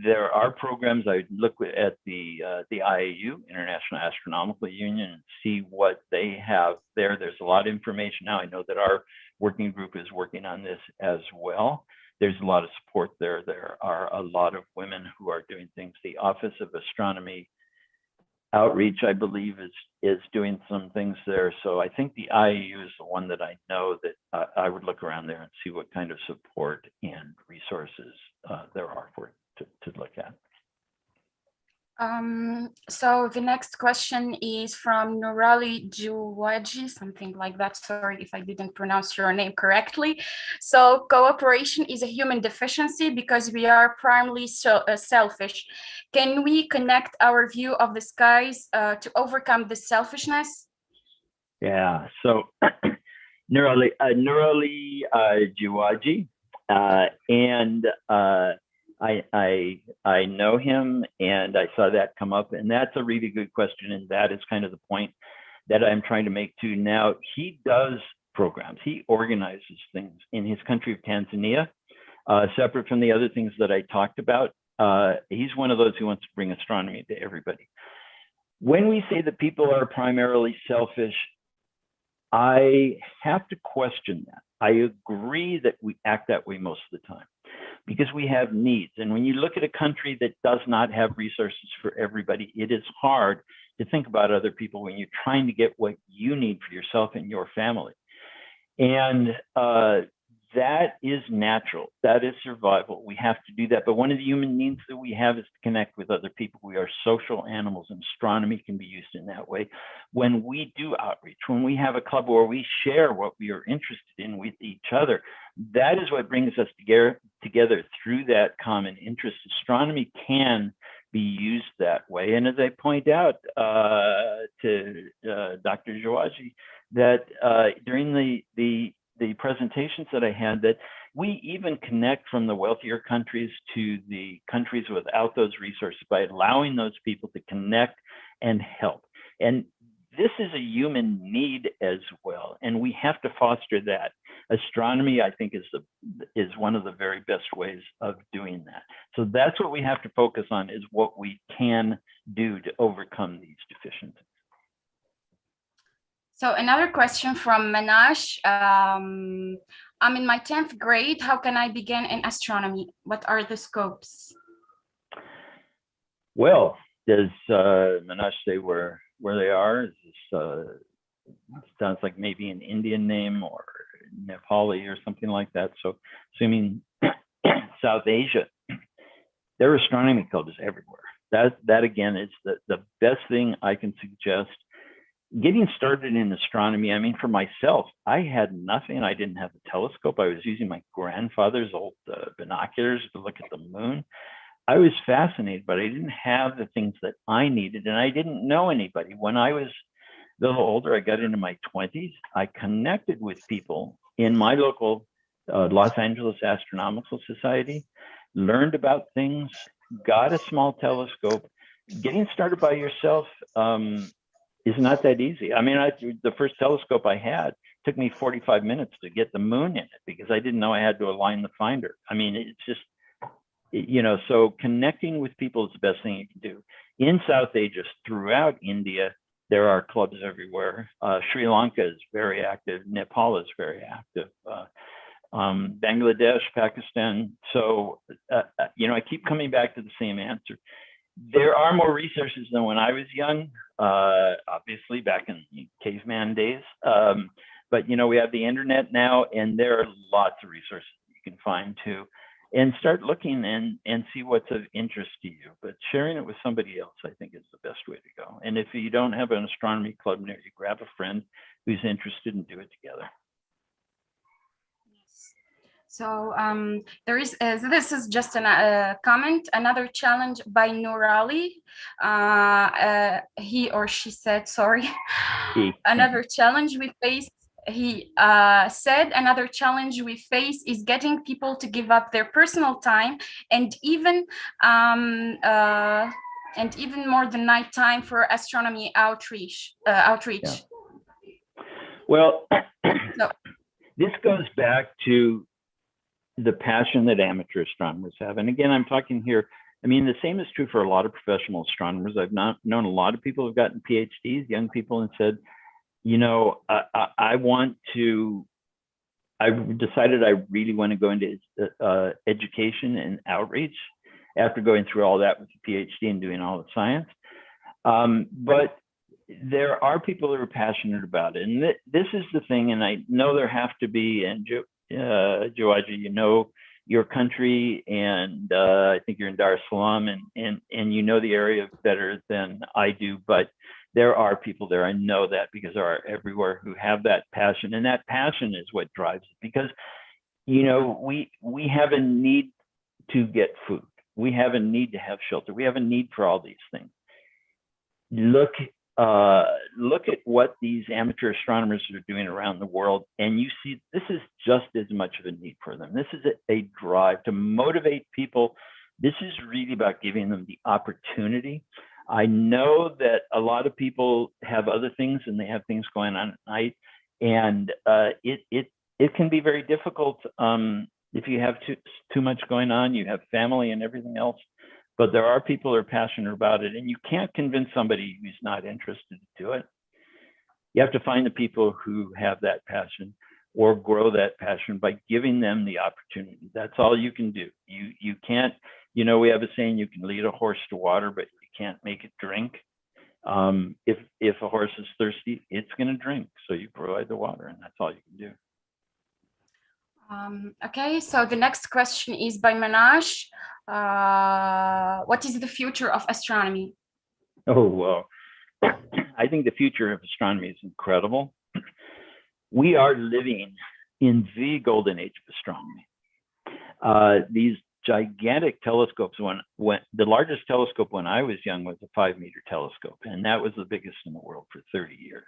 There are programs. I look at the IAU, International Astronomical Union, and see what they have there. There's a lot of information now. I know that our working group is working on this as well. There's a lot of support there. There are a lot of women who are doing things. The Office of Astronomy Outreach, I believe, is doing some things there. So I think the IAU is the one that I know that I would look around there and see what kind of support and resources there are for it to look at. So the next question is from Nurali Juwaji, something like that. Sorry if I didn't pronounce your name correctly. So cooperation is a human deficiency because we are primarily selfish. Can we connect our view of the skies to overcome this selfishness? Yeah, so Nurali Juwaji, and I know him, and I saw that come up, and that's a really good question, and that is kind of the point that I'm trying to make too. Now, he does programs, he organizes things in his country of Tanzania, separate from the other things that I talked about. He's one of those who wants to bring astronomy to everybody. When we say that people are primarily selfish, I have to question that. I agree that we act that way most of the time, because we have needs. And when you look at a country that does not have resources for everybody, it is hard to think about other people when you're trying to get what you need for yourself and your family. And that is natural. That is survival. We have to do that. But one of the human needs that we have is to connect with other people. We are social animals, and astronomy can be used in that way. When we do outreach, when we have a club where we share what we are interested in with each other, that is what brings us together through that common interest. Astronomy can be used that way. And as I point out to Dr. Jawaji, that during the presentations that I had, that we even connect from the wealthier countries to the countries without those resources by allowing those people to connect and help. And this is a human need as well, and we have to foster that. Astronomy, I think, is one of the very best ways of doing that. So that's what we have to focus on, is what we can do to overcome these deficiencies. So another question from Manash. I'm in my 10th grade. How can I begin in astronomy? What are the scopes? Well, does Manash say where they are? Is this, sounds like maybe an Indian name or Nepali or something like that. So assuming South Asia, there are astronomy clubs everywhere. That again is the best thing I can suggest. Getting started in astronomy, I mean, for myself, I had nothing. I didn't have a telescope. I was using my grandfather's old binoculars to look at the moon. I was fascinated, but I didn't have the things that I needed, and I didn't know anybody. When I was a little older, I got into my 20s. I connected with people in my local Los Angeles Astronomical Society, learned about things, got a small telescope. Getting started by yourself is not that easy. I mean, the first telescope I had took me 45 minutes to get the moon in it, because I didn't know I had to align the finder. I mean, it's just, you know, so connecting with people is the best thing you can do. In South Asia, throughout India, There are clubs everywhere. Sri Lanka is very active. Nepal is very active. Bangladesh, Pakistan. So, I keep coming back to the same answer. There are more resources than when I was young, obviously back in caveman days. But, we have the internet now, and there are lots of resources you can find too. And start looking and see what's of interest to you. But sharing it with somebody else, I think, is the best way to go. And if you don't have an astronomy club near you, grab a friend who's interested and do it together. So there is, this is just a comment, another challenge by Nurali. He or she said, sorry, another challenge we face. He said another challenge we face is getting people to give up their personal time and even more than night time for astronomy outreach. Yeah. Well, so, this goes back to the passion that amateur astronomers have. And again, I'm talking here, the same is true for a lot of professional astronomers. I've known a lot of people who've gotten PhDs, young people, and said, I've decided I really want to go into education and outreach after going through all that with the PhD and doing all the science. But there are people who are passionate about it. And this is the thing, and I know there have to be, and Joaji, your country, and I think you're in Dar es Salaam, and the area better than I do, but there are people there. I know that because there are everywhere who have that passion, and that passion is what drives it. Because, we have a need to get food. We have a need to have shelter. We have a need for all these things. Look at what these amateur astronomers are doing around the world, and you see this is just as much of a need for them. This is a drive to motivate people. This is really about giving them the opportunity. I know that a lot of people have other things and they have things going on at night, and it can be very difficult if you have too much going on. You have family and everything else. But there are people who are passionate about it, and you can't convince somebody who's not interested to do it. You have to find the people who have that passion or grow that passion by giving them the opportunity. That's all you can do. You can't, we have a saying, you can lead a horse to water, but you can't make it drink. If a horse is thirsty, it's going to drink. So you provide the water, and that's all you can do. Okay, so the next question is by Manaj. What is the future of astronomy? Oh, well, I think the future of astronomy is incredible. We are living in the golden age of astronomy. These gigantic telescopes, when the largest telescope when I was young was a 5-meter telescope, and that was the biggest in the world for 30 years.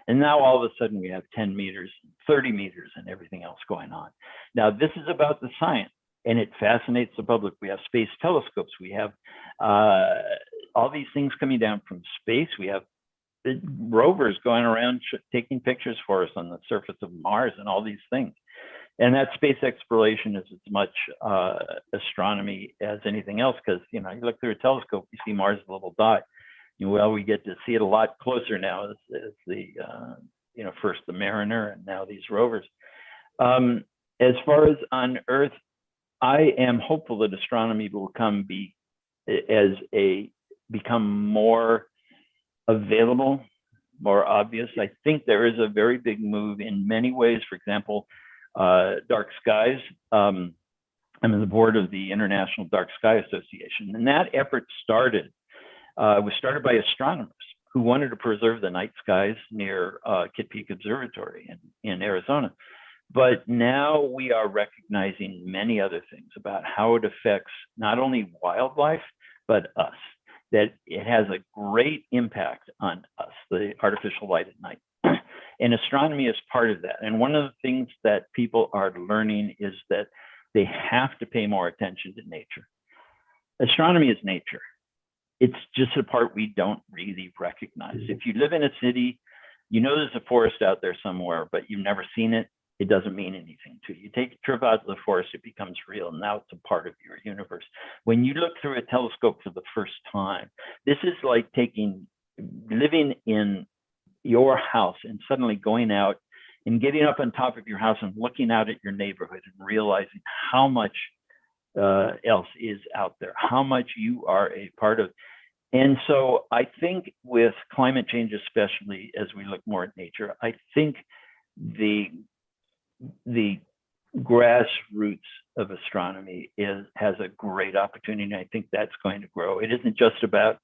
And now all of a sudden we have 10 meters, 30 meters, and everything else going on. Now this is about the science, and it fascinates the public. We have space telescopes. We have all these things coming down from space. We have rovers going around taking pictures for us on the surface of Mars and all these things. And that space exploration is as much astronomy as anything else, because you look through a telescope, you see Mars, a little dot. Well, we get to see it a lot closer now as the first the Mariner and now these rovers. As far as on Earth, I am hopeful that astronomy will become more available, more obvious. I think there is a very big move in many ways. For example, dark skies. I'm on the board of the International Dark Sky Association, and that effort was started by astronomers who wanted to preserve the night skies near Kitt Peak Observatory in Arizona. But now we are recognizing many other things about how it affects not only wildlife, but us, that it has a great impact on us, the artificial light at night. And astronomy is part of that. And one of the things that people are learning is that they have to pay more attention to nature. Astronomy is nature. It's just a part we don't really recognize. If you live in a city, there's a forest out there somewhere, but you've never seen it, it doesn't mean anything to you. You take a trip out to the forest, it becomes real. And now it's a part of your universe. When you look through a telescope for the first time, this is like living in your house and suddenly going out and getting up on top of your house and looking out at your neighborhood and realizing how much else is out there, how much you are a part of. And so I think with climate change, especially as we look more at nature, I think the grassroots of astronomy has a great opportunity. I think that's going to grow. It isn't just about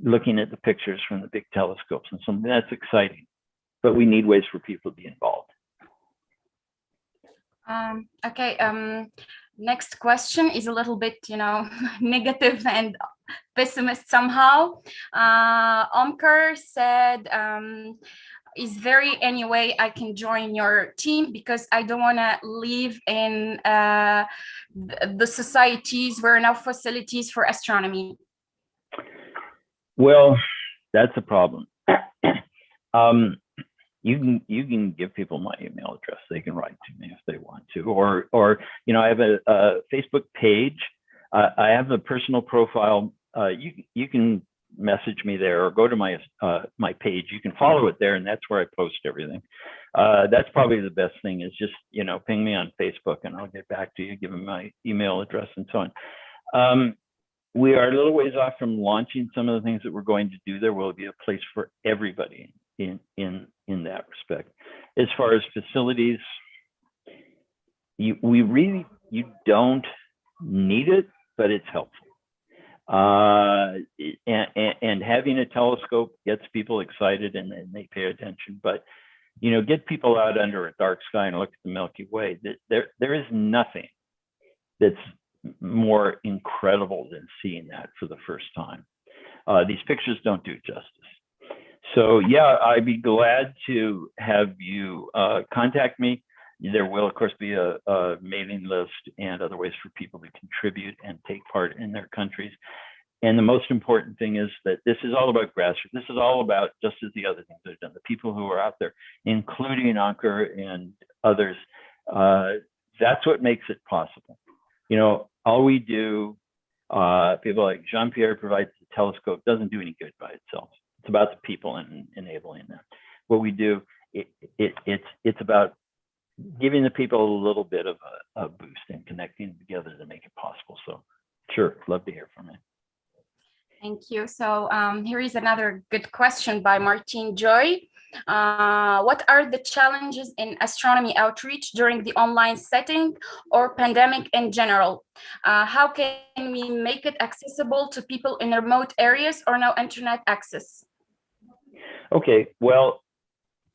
looking at the pictures from the big telescopes and something that's exciting, but we need ways for people to be involved. Okay. Next question is a little bit, negative and pessimist somehow. Omkar said, is there any way I can join your team, because I don't want to live in the societies where no facilities for astronomy? Well, that's a problem. You can give people my email address. They can write to me if they want to, or I have a Facebook page. I have a personal profile. You can message me there, or go to my page. You can follow it there, and that's where I post everything. That's probably the best thing, is just ping me on Facebook, and I'll get back to you, give them my email address and so on. We are a little ways off from launching some of the things that we're going to do. There will be a place for everybody in that respect. As far as facilities, you don't need it, but it's helpful. And having a telescope gets people excited, and they pay attention. But get people out under a dark sky and look at the Milky Way. There is nothing that's more incredible than seeing that for the first time. These pictures don't do justice. So yeah, I'd be glad to have you contact me. There will, of course, be a mailing list and other ways for people to contribute and take part in their countries. And the most important thing is that this is all about grassroots. This is all about, just as the other things I've done, the people who are out there, including Ankur and others. That's what makes it possible. All we do, people like Jean-Pierre provides the telescope, doesn't do any good by itself. It's about the people and enabling them. What we do, it's about giving the people a little bit of a boost and connecting them together to make it possible. So sure, love to hear from you. Thank you. So here is another good question by Martin Joy. What are the challenges in astronomy outreach during the online setting or pandemic in general? How can we make it accessible to people in remote areas or no internet access? Okay, well,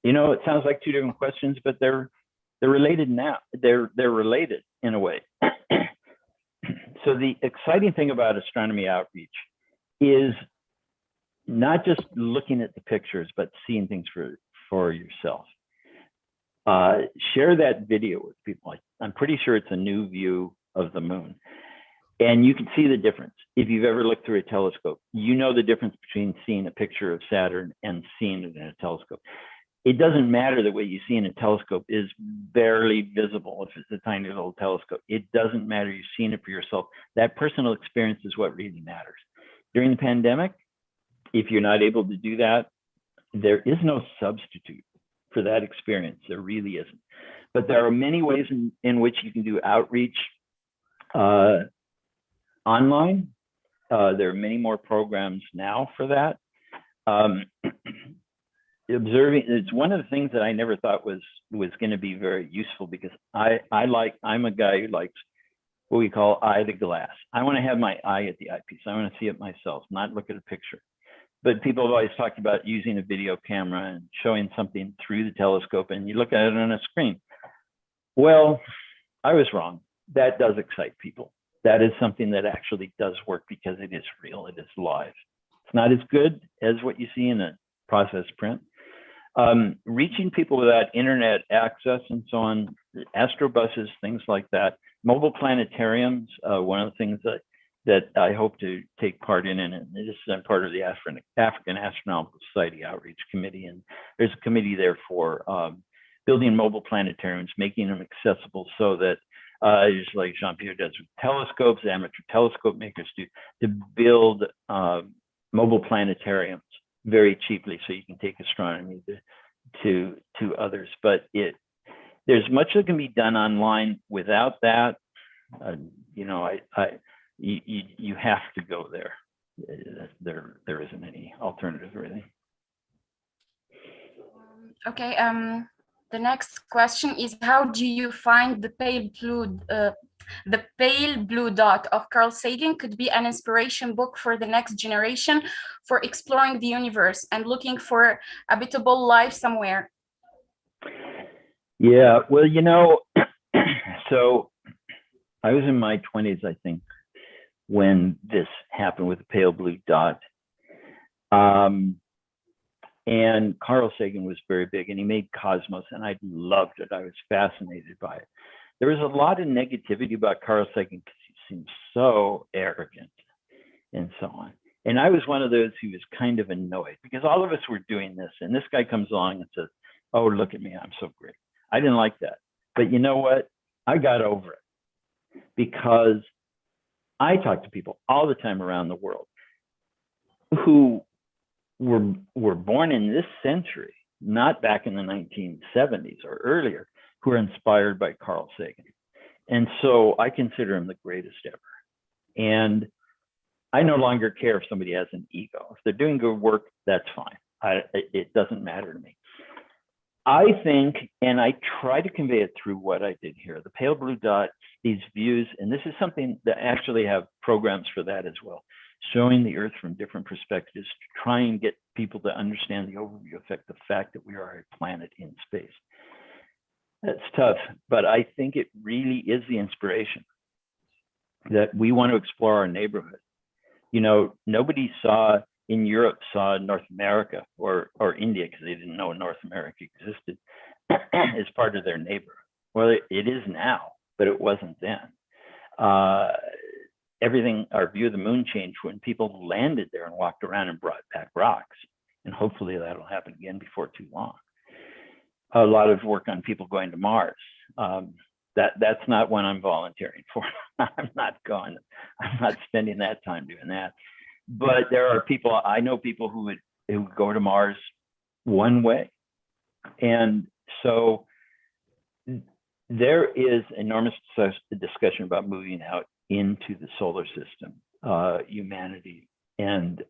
it sounds like two different questions, but they're related now. They're related in a way. So the exciting thing about astronomy outreach is not just looking at the pictures, but seeing things for yourself. Share that video with people. I'm pretty sure it's a new view of the moon. And you can see the difference. If you've ever looked through a telescope, you know the difference between seeing a picture of Saturn and seeing it in a telescope. It doesn't matter that what you see in a telescope is barely visible if it's a tiny little telescope. It doesn't matter. You've seen it for yourself. That personal experience is what really matters. During the pandemic, if you're not able to do that, there is no substitute for that experience. There really isn't. But there are many ways in which you can do outreach online. There are many more programs now for that. Observing, it's one of the things that I never thought was going to be very useful, because I'm a guy who likes what we call eye to glass. I want to have my eye at the eyepiece. I want to see it myself, not look at a picture. But people have always talked about using a video camera and showing something through the telescope, and you look at it on a screen. Well, I was wrong. That does excite people. That is something that actually does work, because it is real, it is live. It's not as good as what you see in a processed print. Reaching people without internet access and so on, astrobuses, things like that. Mobile planetariums, one of the things that I hope to take part in, and this is part of the African Astronomical Society Outreach Committee, and there's a committee there for building mobile planetariums, making them accessible so that, just like Jean-Pierre does with telescopes, amateur telescope makers do, to build mobile planetariums very cheaply, so you can take astronomy to others. But there's much that can be done online. Without that, you know, you have to go there. There isn't any alternative really. Okay. The next question is, how do you find the pale blue dot of Carl Sagan could be an inspiration book for the next generation for exploring the universe and looking for habitable life somewhere? Yeah, well, you know, so I was in my 20s, I think, when this happened with the pale blue dot. And Carl Sagan was very big, and he made Cosmos, and I loved it. I was fascinated by it. There was a lot of negativity about Carl Sagan because he seemed so arrogant and so on. And I was one of those who was kind of annoyed because all of us were doing this, and this guy comes along and says, "Oh, look at me, I'm so great." I didn't like that. But you know what? I got over it because I talk to people all the time around the world who were born in this century, not back in the 1970s or earlier, who are inspired by Carl Sagan. And so I consider him the greatest ever. And I no longer care if somebody has an ego. If they're doing good work, that's fine. It doesn't matter to me. I think, and I try to convey it through what I did here, the pale blue dot, these views, and this is something that actually have programs for that as well, showing the Earth from different perspectives to try and get people to understand the overview effect, the fact that we are a planet in space. That's tough, but I think it really is the inspiration that we want to explore our neighborhood. You know, nobody in Europe saw North America or India, because they didn't know North America existed, as part of their neighborhood. Well, it is now, but it wasn't then. Everything, our view of the moon changed when people landed there and walked around and brought back rocks. And hopefully that'll happen again before too long. A lot of work on people going to Mars. That's not one I'm volunteering for. I'm not going. I'm not spending that time doing that. But there are people, I know people who would go to Mars one way. And so there is enormous discussion about moving out into the solar system, humanity. And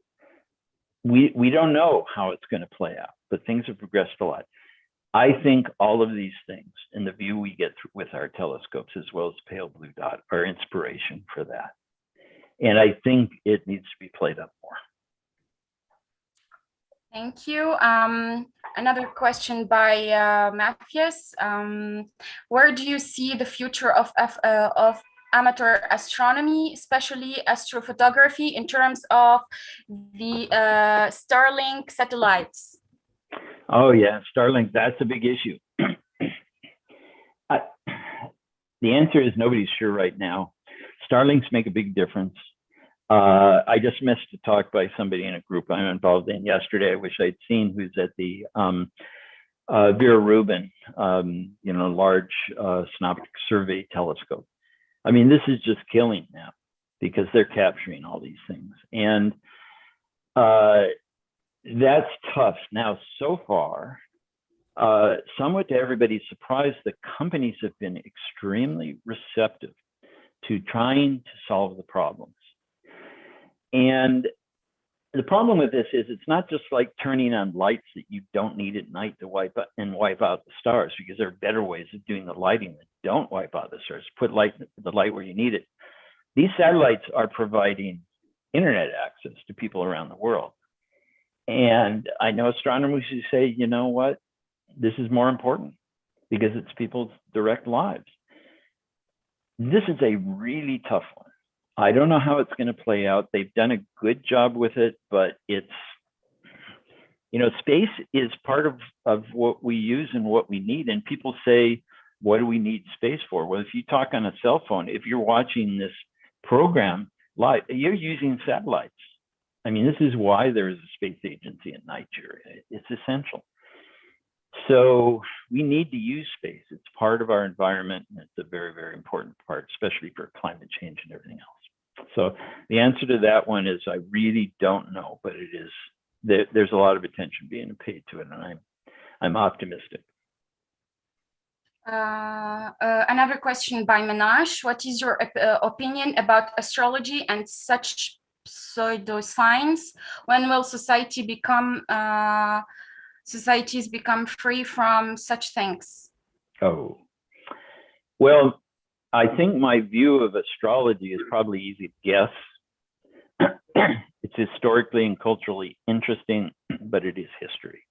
we don't know how it's going to play out, but things have progressed a lot. I think all of these things and the view we get with our telescopes, as well as pale blue dot, are inspiration for that. And I think it needs to be played up more. Thank you. Another question by Matthias. Where do you see the future of amateur astronomy, especially astrophotography, in terms of the Starlink satellites? Oh yeah, Starlink, that's a big issue. The answer is nobody's sure right now. Starlinks make a big difference. I just missed a talk by somebody in a group I'm involved in yesterday. I wish I'd seen, who's at the Vera Rubin, Large Synoptic Survey Telescope. I mean, this is just killing now because they're capturing all these things. And that's tough. Now, so far, somewhat to everybody's surprise, the companies have been extremely receptive to trying to solve the problems. And the problem with this is it's not just like turning on lights that you don't need at night to wipe out the stars, because there are better ways of doing the lighting that don't wipe out the stars. Put the light where you need it. These satellites are providing internet access to people around the world. And I know astronomers who say, you know what, this is more important because it's people's direct lives. This is a really tough one. I don't know how it's going to play out. They've done a good job with it, but it's, space is part of what we use and what we need. And people say, what do we need space for? Well, if you talk on a cell phone, if you're watching this program live, you're using satellites. I mean, this is why there is a space agency in Nigeria. It's essential. So we need to use space. It's part of our environment, and it's a very, very important part, especially for climate change and everything else. So the answer to that one is I really don't know, but it is there's a lot of attention being paid to it, and I'm optimistic. Another question by Manash. What is your opinion about astrology and such pseudoscience? When will societies become free from such things? Oh, well, I think my view of astrology is probably easy to guess. It's historically and culturally interesting, but it is history.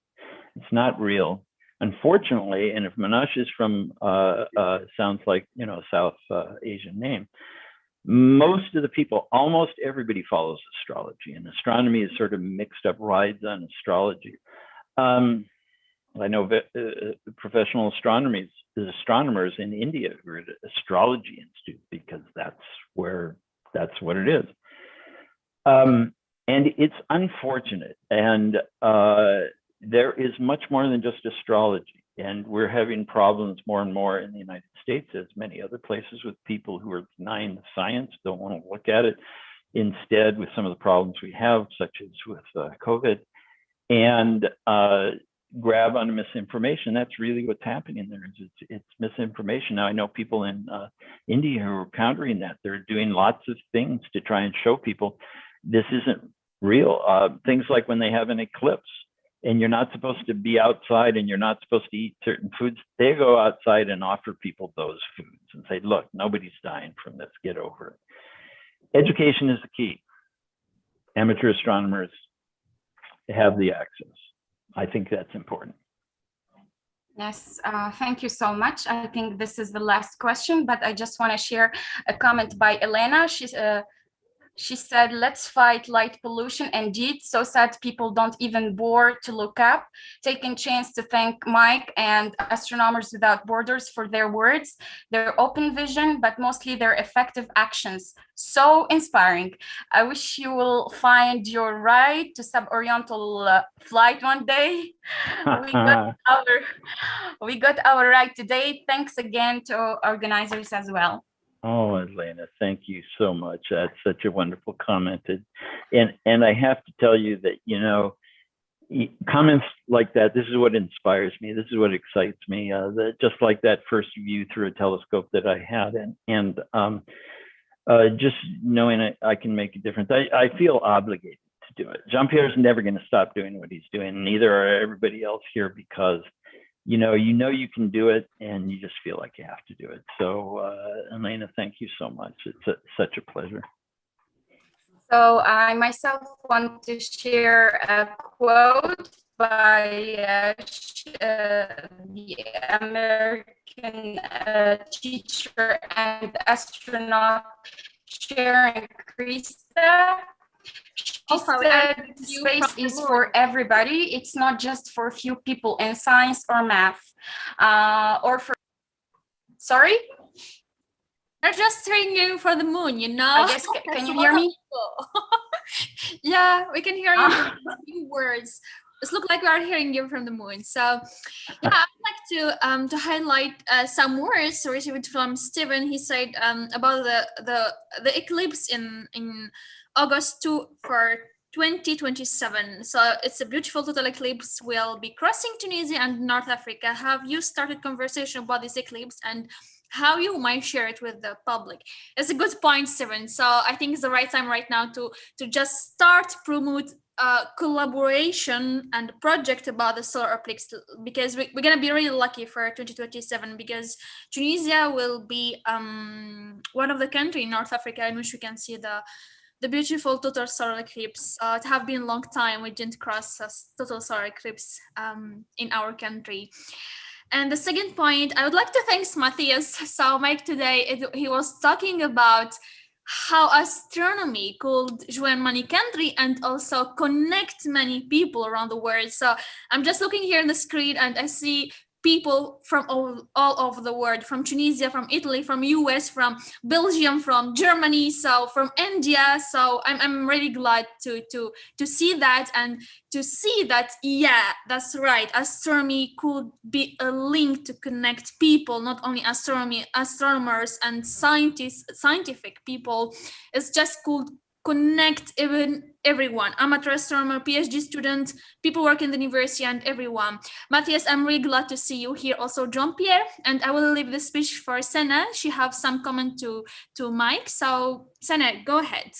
It's not real. Unfortunately, and if Manash is from, sounds like, you know, South Asian name, most of the people, almost everybody follows astrology, and astronomy is sort of mixed up rides on astrology. I know professional astronomers in India who are at Astrology Institute, because that's what it is. And it's unfortunate. And there is much more than just astrology. And we're having problems more and more in the United States, as many other places, with people who are denying the science, don't want to look at it. Instead, with some of the problems we have, such as with COVID, and grab on misinformation. That's really what's happening there. It's misinformation. Now, I know people in India who are countering that. They're doing lots of things to try and show people this isn't real. Things like when they have an eclipse and you're not supposed to be outside and you're not supposed to eat certain foods, they go outside and offer people those foods and say, look, nobody's dying from this, get over it. Education is the key. Amateur astronomers have the access. I think that's important. Yes, thank you so much. I think this is the last question, but I just want to share a comment by Elena. She said, let's fight light pollution. Indeed, so sad people don't even bore to look up. Taking chance to thank Mike and Astronomers Without Borders for their words, their open vision, but mostly their effective actions. So inspiring. I wish you will find your ride to sub-oriental flight one day. We got our ride today. Thanks again to organizers as well. Oh, Elena, thank you so much. That's such a wonderful comment. And I have to tell you that, you know, comments like that, this is what inspires me. This is what excites me. Just like that first view through a telescope that I had, and just knowing I can make a difference. I feel obligated to do it. Jean-Pierre's never going to stop doing what he's doing, neither are everybody else here, because you know you can do it, and you just feel like you have to do it. So, Elena, thank you so much. It's such a pleasure. So I myself want to share a quote by the American teacher and astronaut Sharon Krista. She said, space is for everybody. It's not just for a few people in science or math, or for, sorry? They're just hearing you for the moon, you know? I guess, can you hear me? Yeah, we can hear you for a few words. It looks like we are hearing you from the moon. So yeah, I'd like to highlight some words received from Stephen. He said about the eclipse in August 2 for 2027. So it's a beautiful total eclipse. We'll be crossing Tunisia and North Africa. Have you started conversation about this eclipse and how you might share it with the public? It's a good point, Stephen. So I think it's the right time right now to just start promote collaboration and project about the solar eclipse, because we're going to be really lucky for 2027, because Tunisia will be one of the country in North Africa in which we can see the beautiful total solar eclipse. It have been a long time we didn't cross a total solar eclipse in our country. And the second point, I would like to thank Matthias. So Mike today, he was talking about how astronomy could join many countries and also connect many people around the world. So I'm just looking here on the screen and I see people from all over the world, from Tunisia, from Italy, from US, from Belgium, from Germany, so from India. So I'm really glad to see that, and to see that, yeah, that's right, astronomy could be a link to connect people, not only astronomers and scientific people. It's just could connect even everyone, amateur astronomer, PhD student, people working in the university, and everyone. Matthias, I'm really glad to see you here. Also, Jean-Pierre, and I will leave the speech for Senna. She has some comment to Mike. So, Senna, go ahead.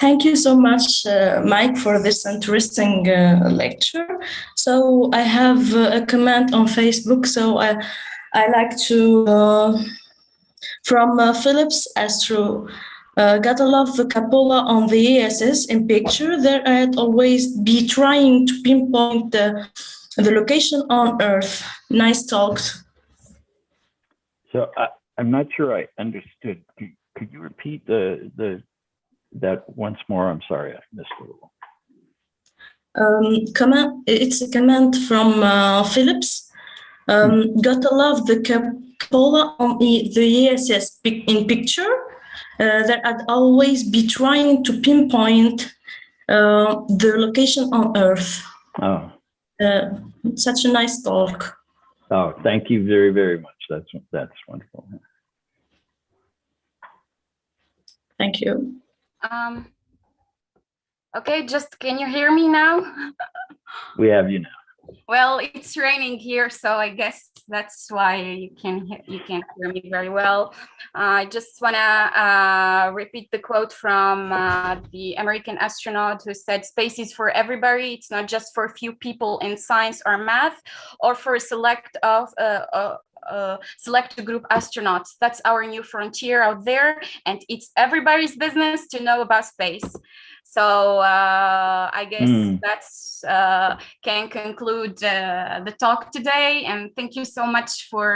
Thank you so much, Mike, for this interesting lecture. So I have a comment on Facebook. So I like to, from Phillips Astro, gotta love the cupola on the ESS in picture. There I'd always be trying to pinpoint the location on Earth. Nice talks. So I'm not sure I understood. Could you repeat that once more? I'm sorry, I missed a little. Comment. It's a comment from Phillips. Gotta love the cupola on the ESS in picture. That I'd always be trying to pinpoint the location on Earth. Oh. Such a nice talk. Oh, thank you very, very much. That's wonderful. Thank you. Okay, just can you hear me now? We have you now. Well, it's raining here, so I guess that's why you can't hear me very well. I just wanna repeat the quote from the American astronaut who said, "Space is for everybody. It's not just for a few people in science or math, or for a select group astronauts. That's our new frontier out there, and it's everybody's business to know about space." So I guess that's can conclude the talk today. And thank you so much for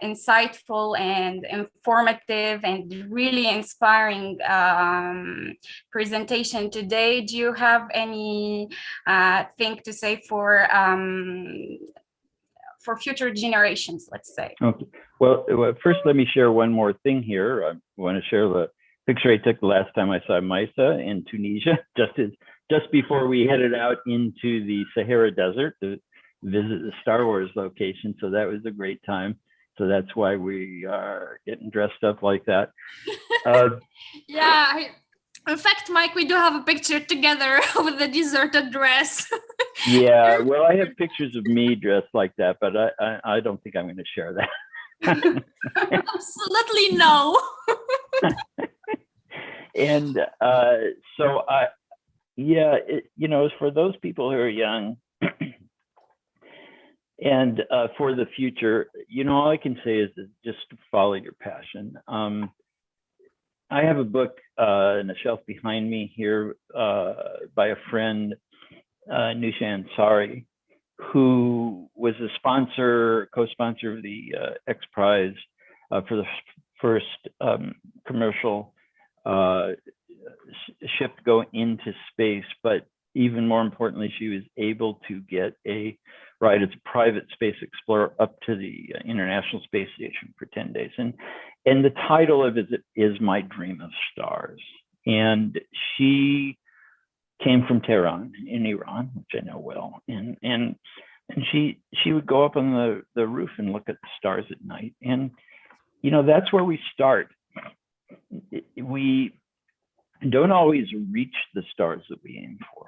insightful and informative and really inspiring presentation today. Do you have any thing to say for future generations, let's say? Okay. Well, first, let me share one more thing here. I want to share the picture I took the last time I saw Maisa in Tunisia, just before we headed out into the Sahara Desert to visit the Star Wars location. So that was a great time. So that's why we are getting dressed up like that. Yeah. In fact, Mike, we do have a picture together with the deserted dress. Yeah, well, I have pictures of me dressed like that, but I don't think I'm going to share that. Absolutely no. And so for those people who are young and for the future, all I can say is just follow your passion. I have a book on a shelf behind me here by a friend, Nusha Ansari, who was a co-sponsor of the X Prize for the first commercial ship to go into space. But even more importantly, she was able to get a ride as a private space explorer up to the International Space Station for 10 days. And the title of it is My Dream of Stars. And she came from Tehran in Iran, which I know well. And she would go up on the roof and look at the stars at night. And, that's where we start. We don't always reach the stars that we aim for,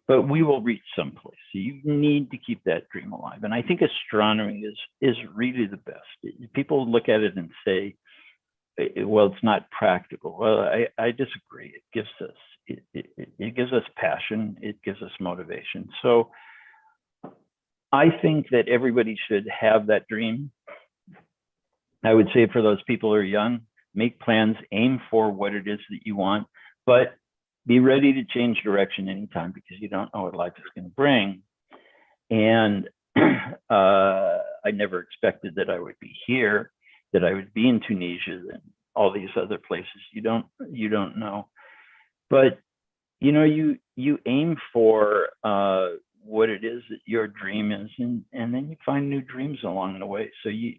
but we will reach someplace. So you need to keep that dream alive. And I think astronomy is really the best. People look at it and say, well, it's not practical. Well, I disagree. It gives us passion. It gives us motivation. So I think that everybody should have that dream. I would say for those people who are young, make plans, aim for what it is that you want, but be ready to change direction anytime because you don't know what life is going to bring. And I never expected that I would be here, that I would be in Tunisia and all these other places. You don't know, but you aim for what it is that your dream is, and then you find new dreams along the way. So you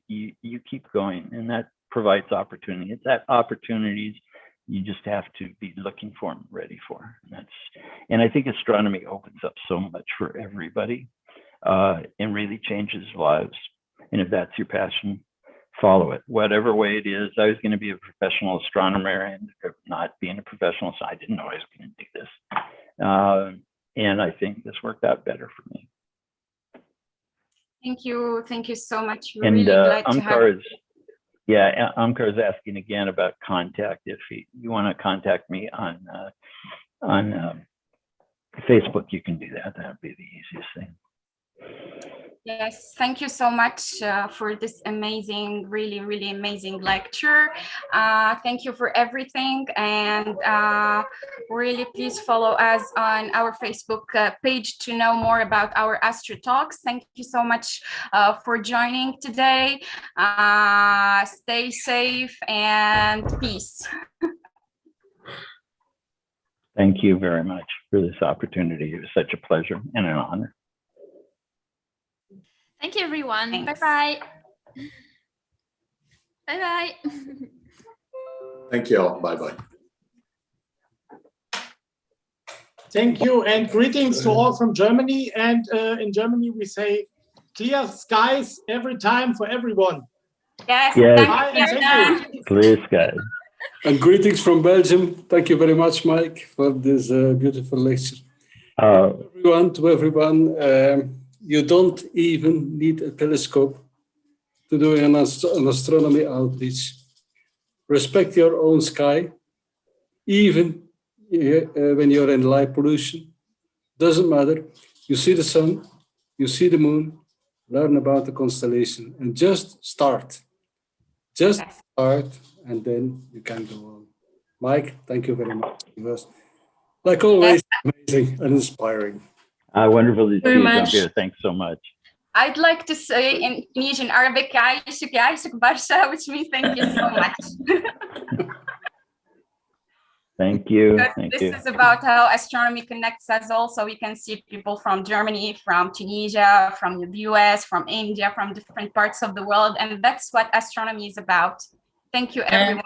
keep going, and that provides opportunity. It's that opportunities You just have to be looking for them, ready for. And I think astronomy opens up so much for everybody and really changes lives. And if that's your passion, follow it, whatever way it is. I was going to be a professional astronomer, and not being a professional, so I didn't know I was going to do this. And I think this worked out better for me. Thank you so much. We're And really glad to have. Amkar is asking again about contact. If you want to contact me on Facebook, you can do that. That would be the easiest thing. Yes, thank you so much for this amazing, really, really amazing lecture. Thank you for everything. And really, please follow us on our Facebook page to know more about our Astro Talks. Thank you so much for joining today. Stay safe and peace. Thank you very much for this opportunity. It was such a pleasure and an honor. Thank you, everyone. Thanks. Bye-bye. Bye-bye. Thank you all. Bye-bye. Thank you, and greetings to all from Germany. And in Germany, we say clear skies every time for everyone. Yes, Yes. thank you. Clear skies. And greetings from Belgium. Thank you very much, Mike, for this beautiful lecture. To everyone, you don't even need a telescope to do an astronomy outreach. Respect your own sky, even when you're in light pollution. Doesn't matter. You see the sun, you see the moon, learn about the constellation, and just start. Just start, and then you can go on. Mike, thank you very much. It was, like always, amazing and inspiring. Wonderful to see you, much. Jean-Pierre. Thanks so much. I'd like to say in Tunisian Arabic, which means thank you so much. Thank you. Because Thank this you. is about how astronomy connects us also. We can see people from Germany, from Tunisia, from the US, from India, from different parts of the world. And that's what astronomy is about. Thank you, everyone.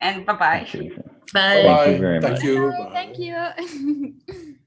And bye-bye. Thank you. Bye. Thank you very Thank much. you. Thank you.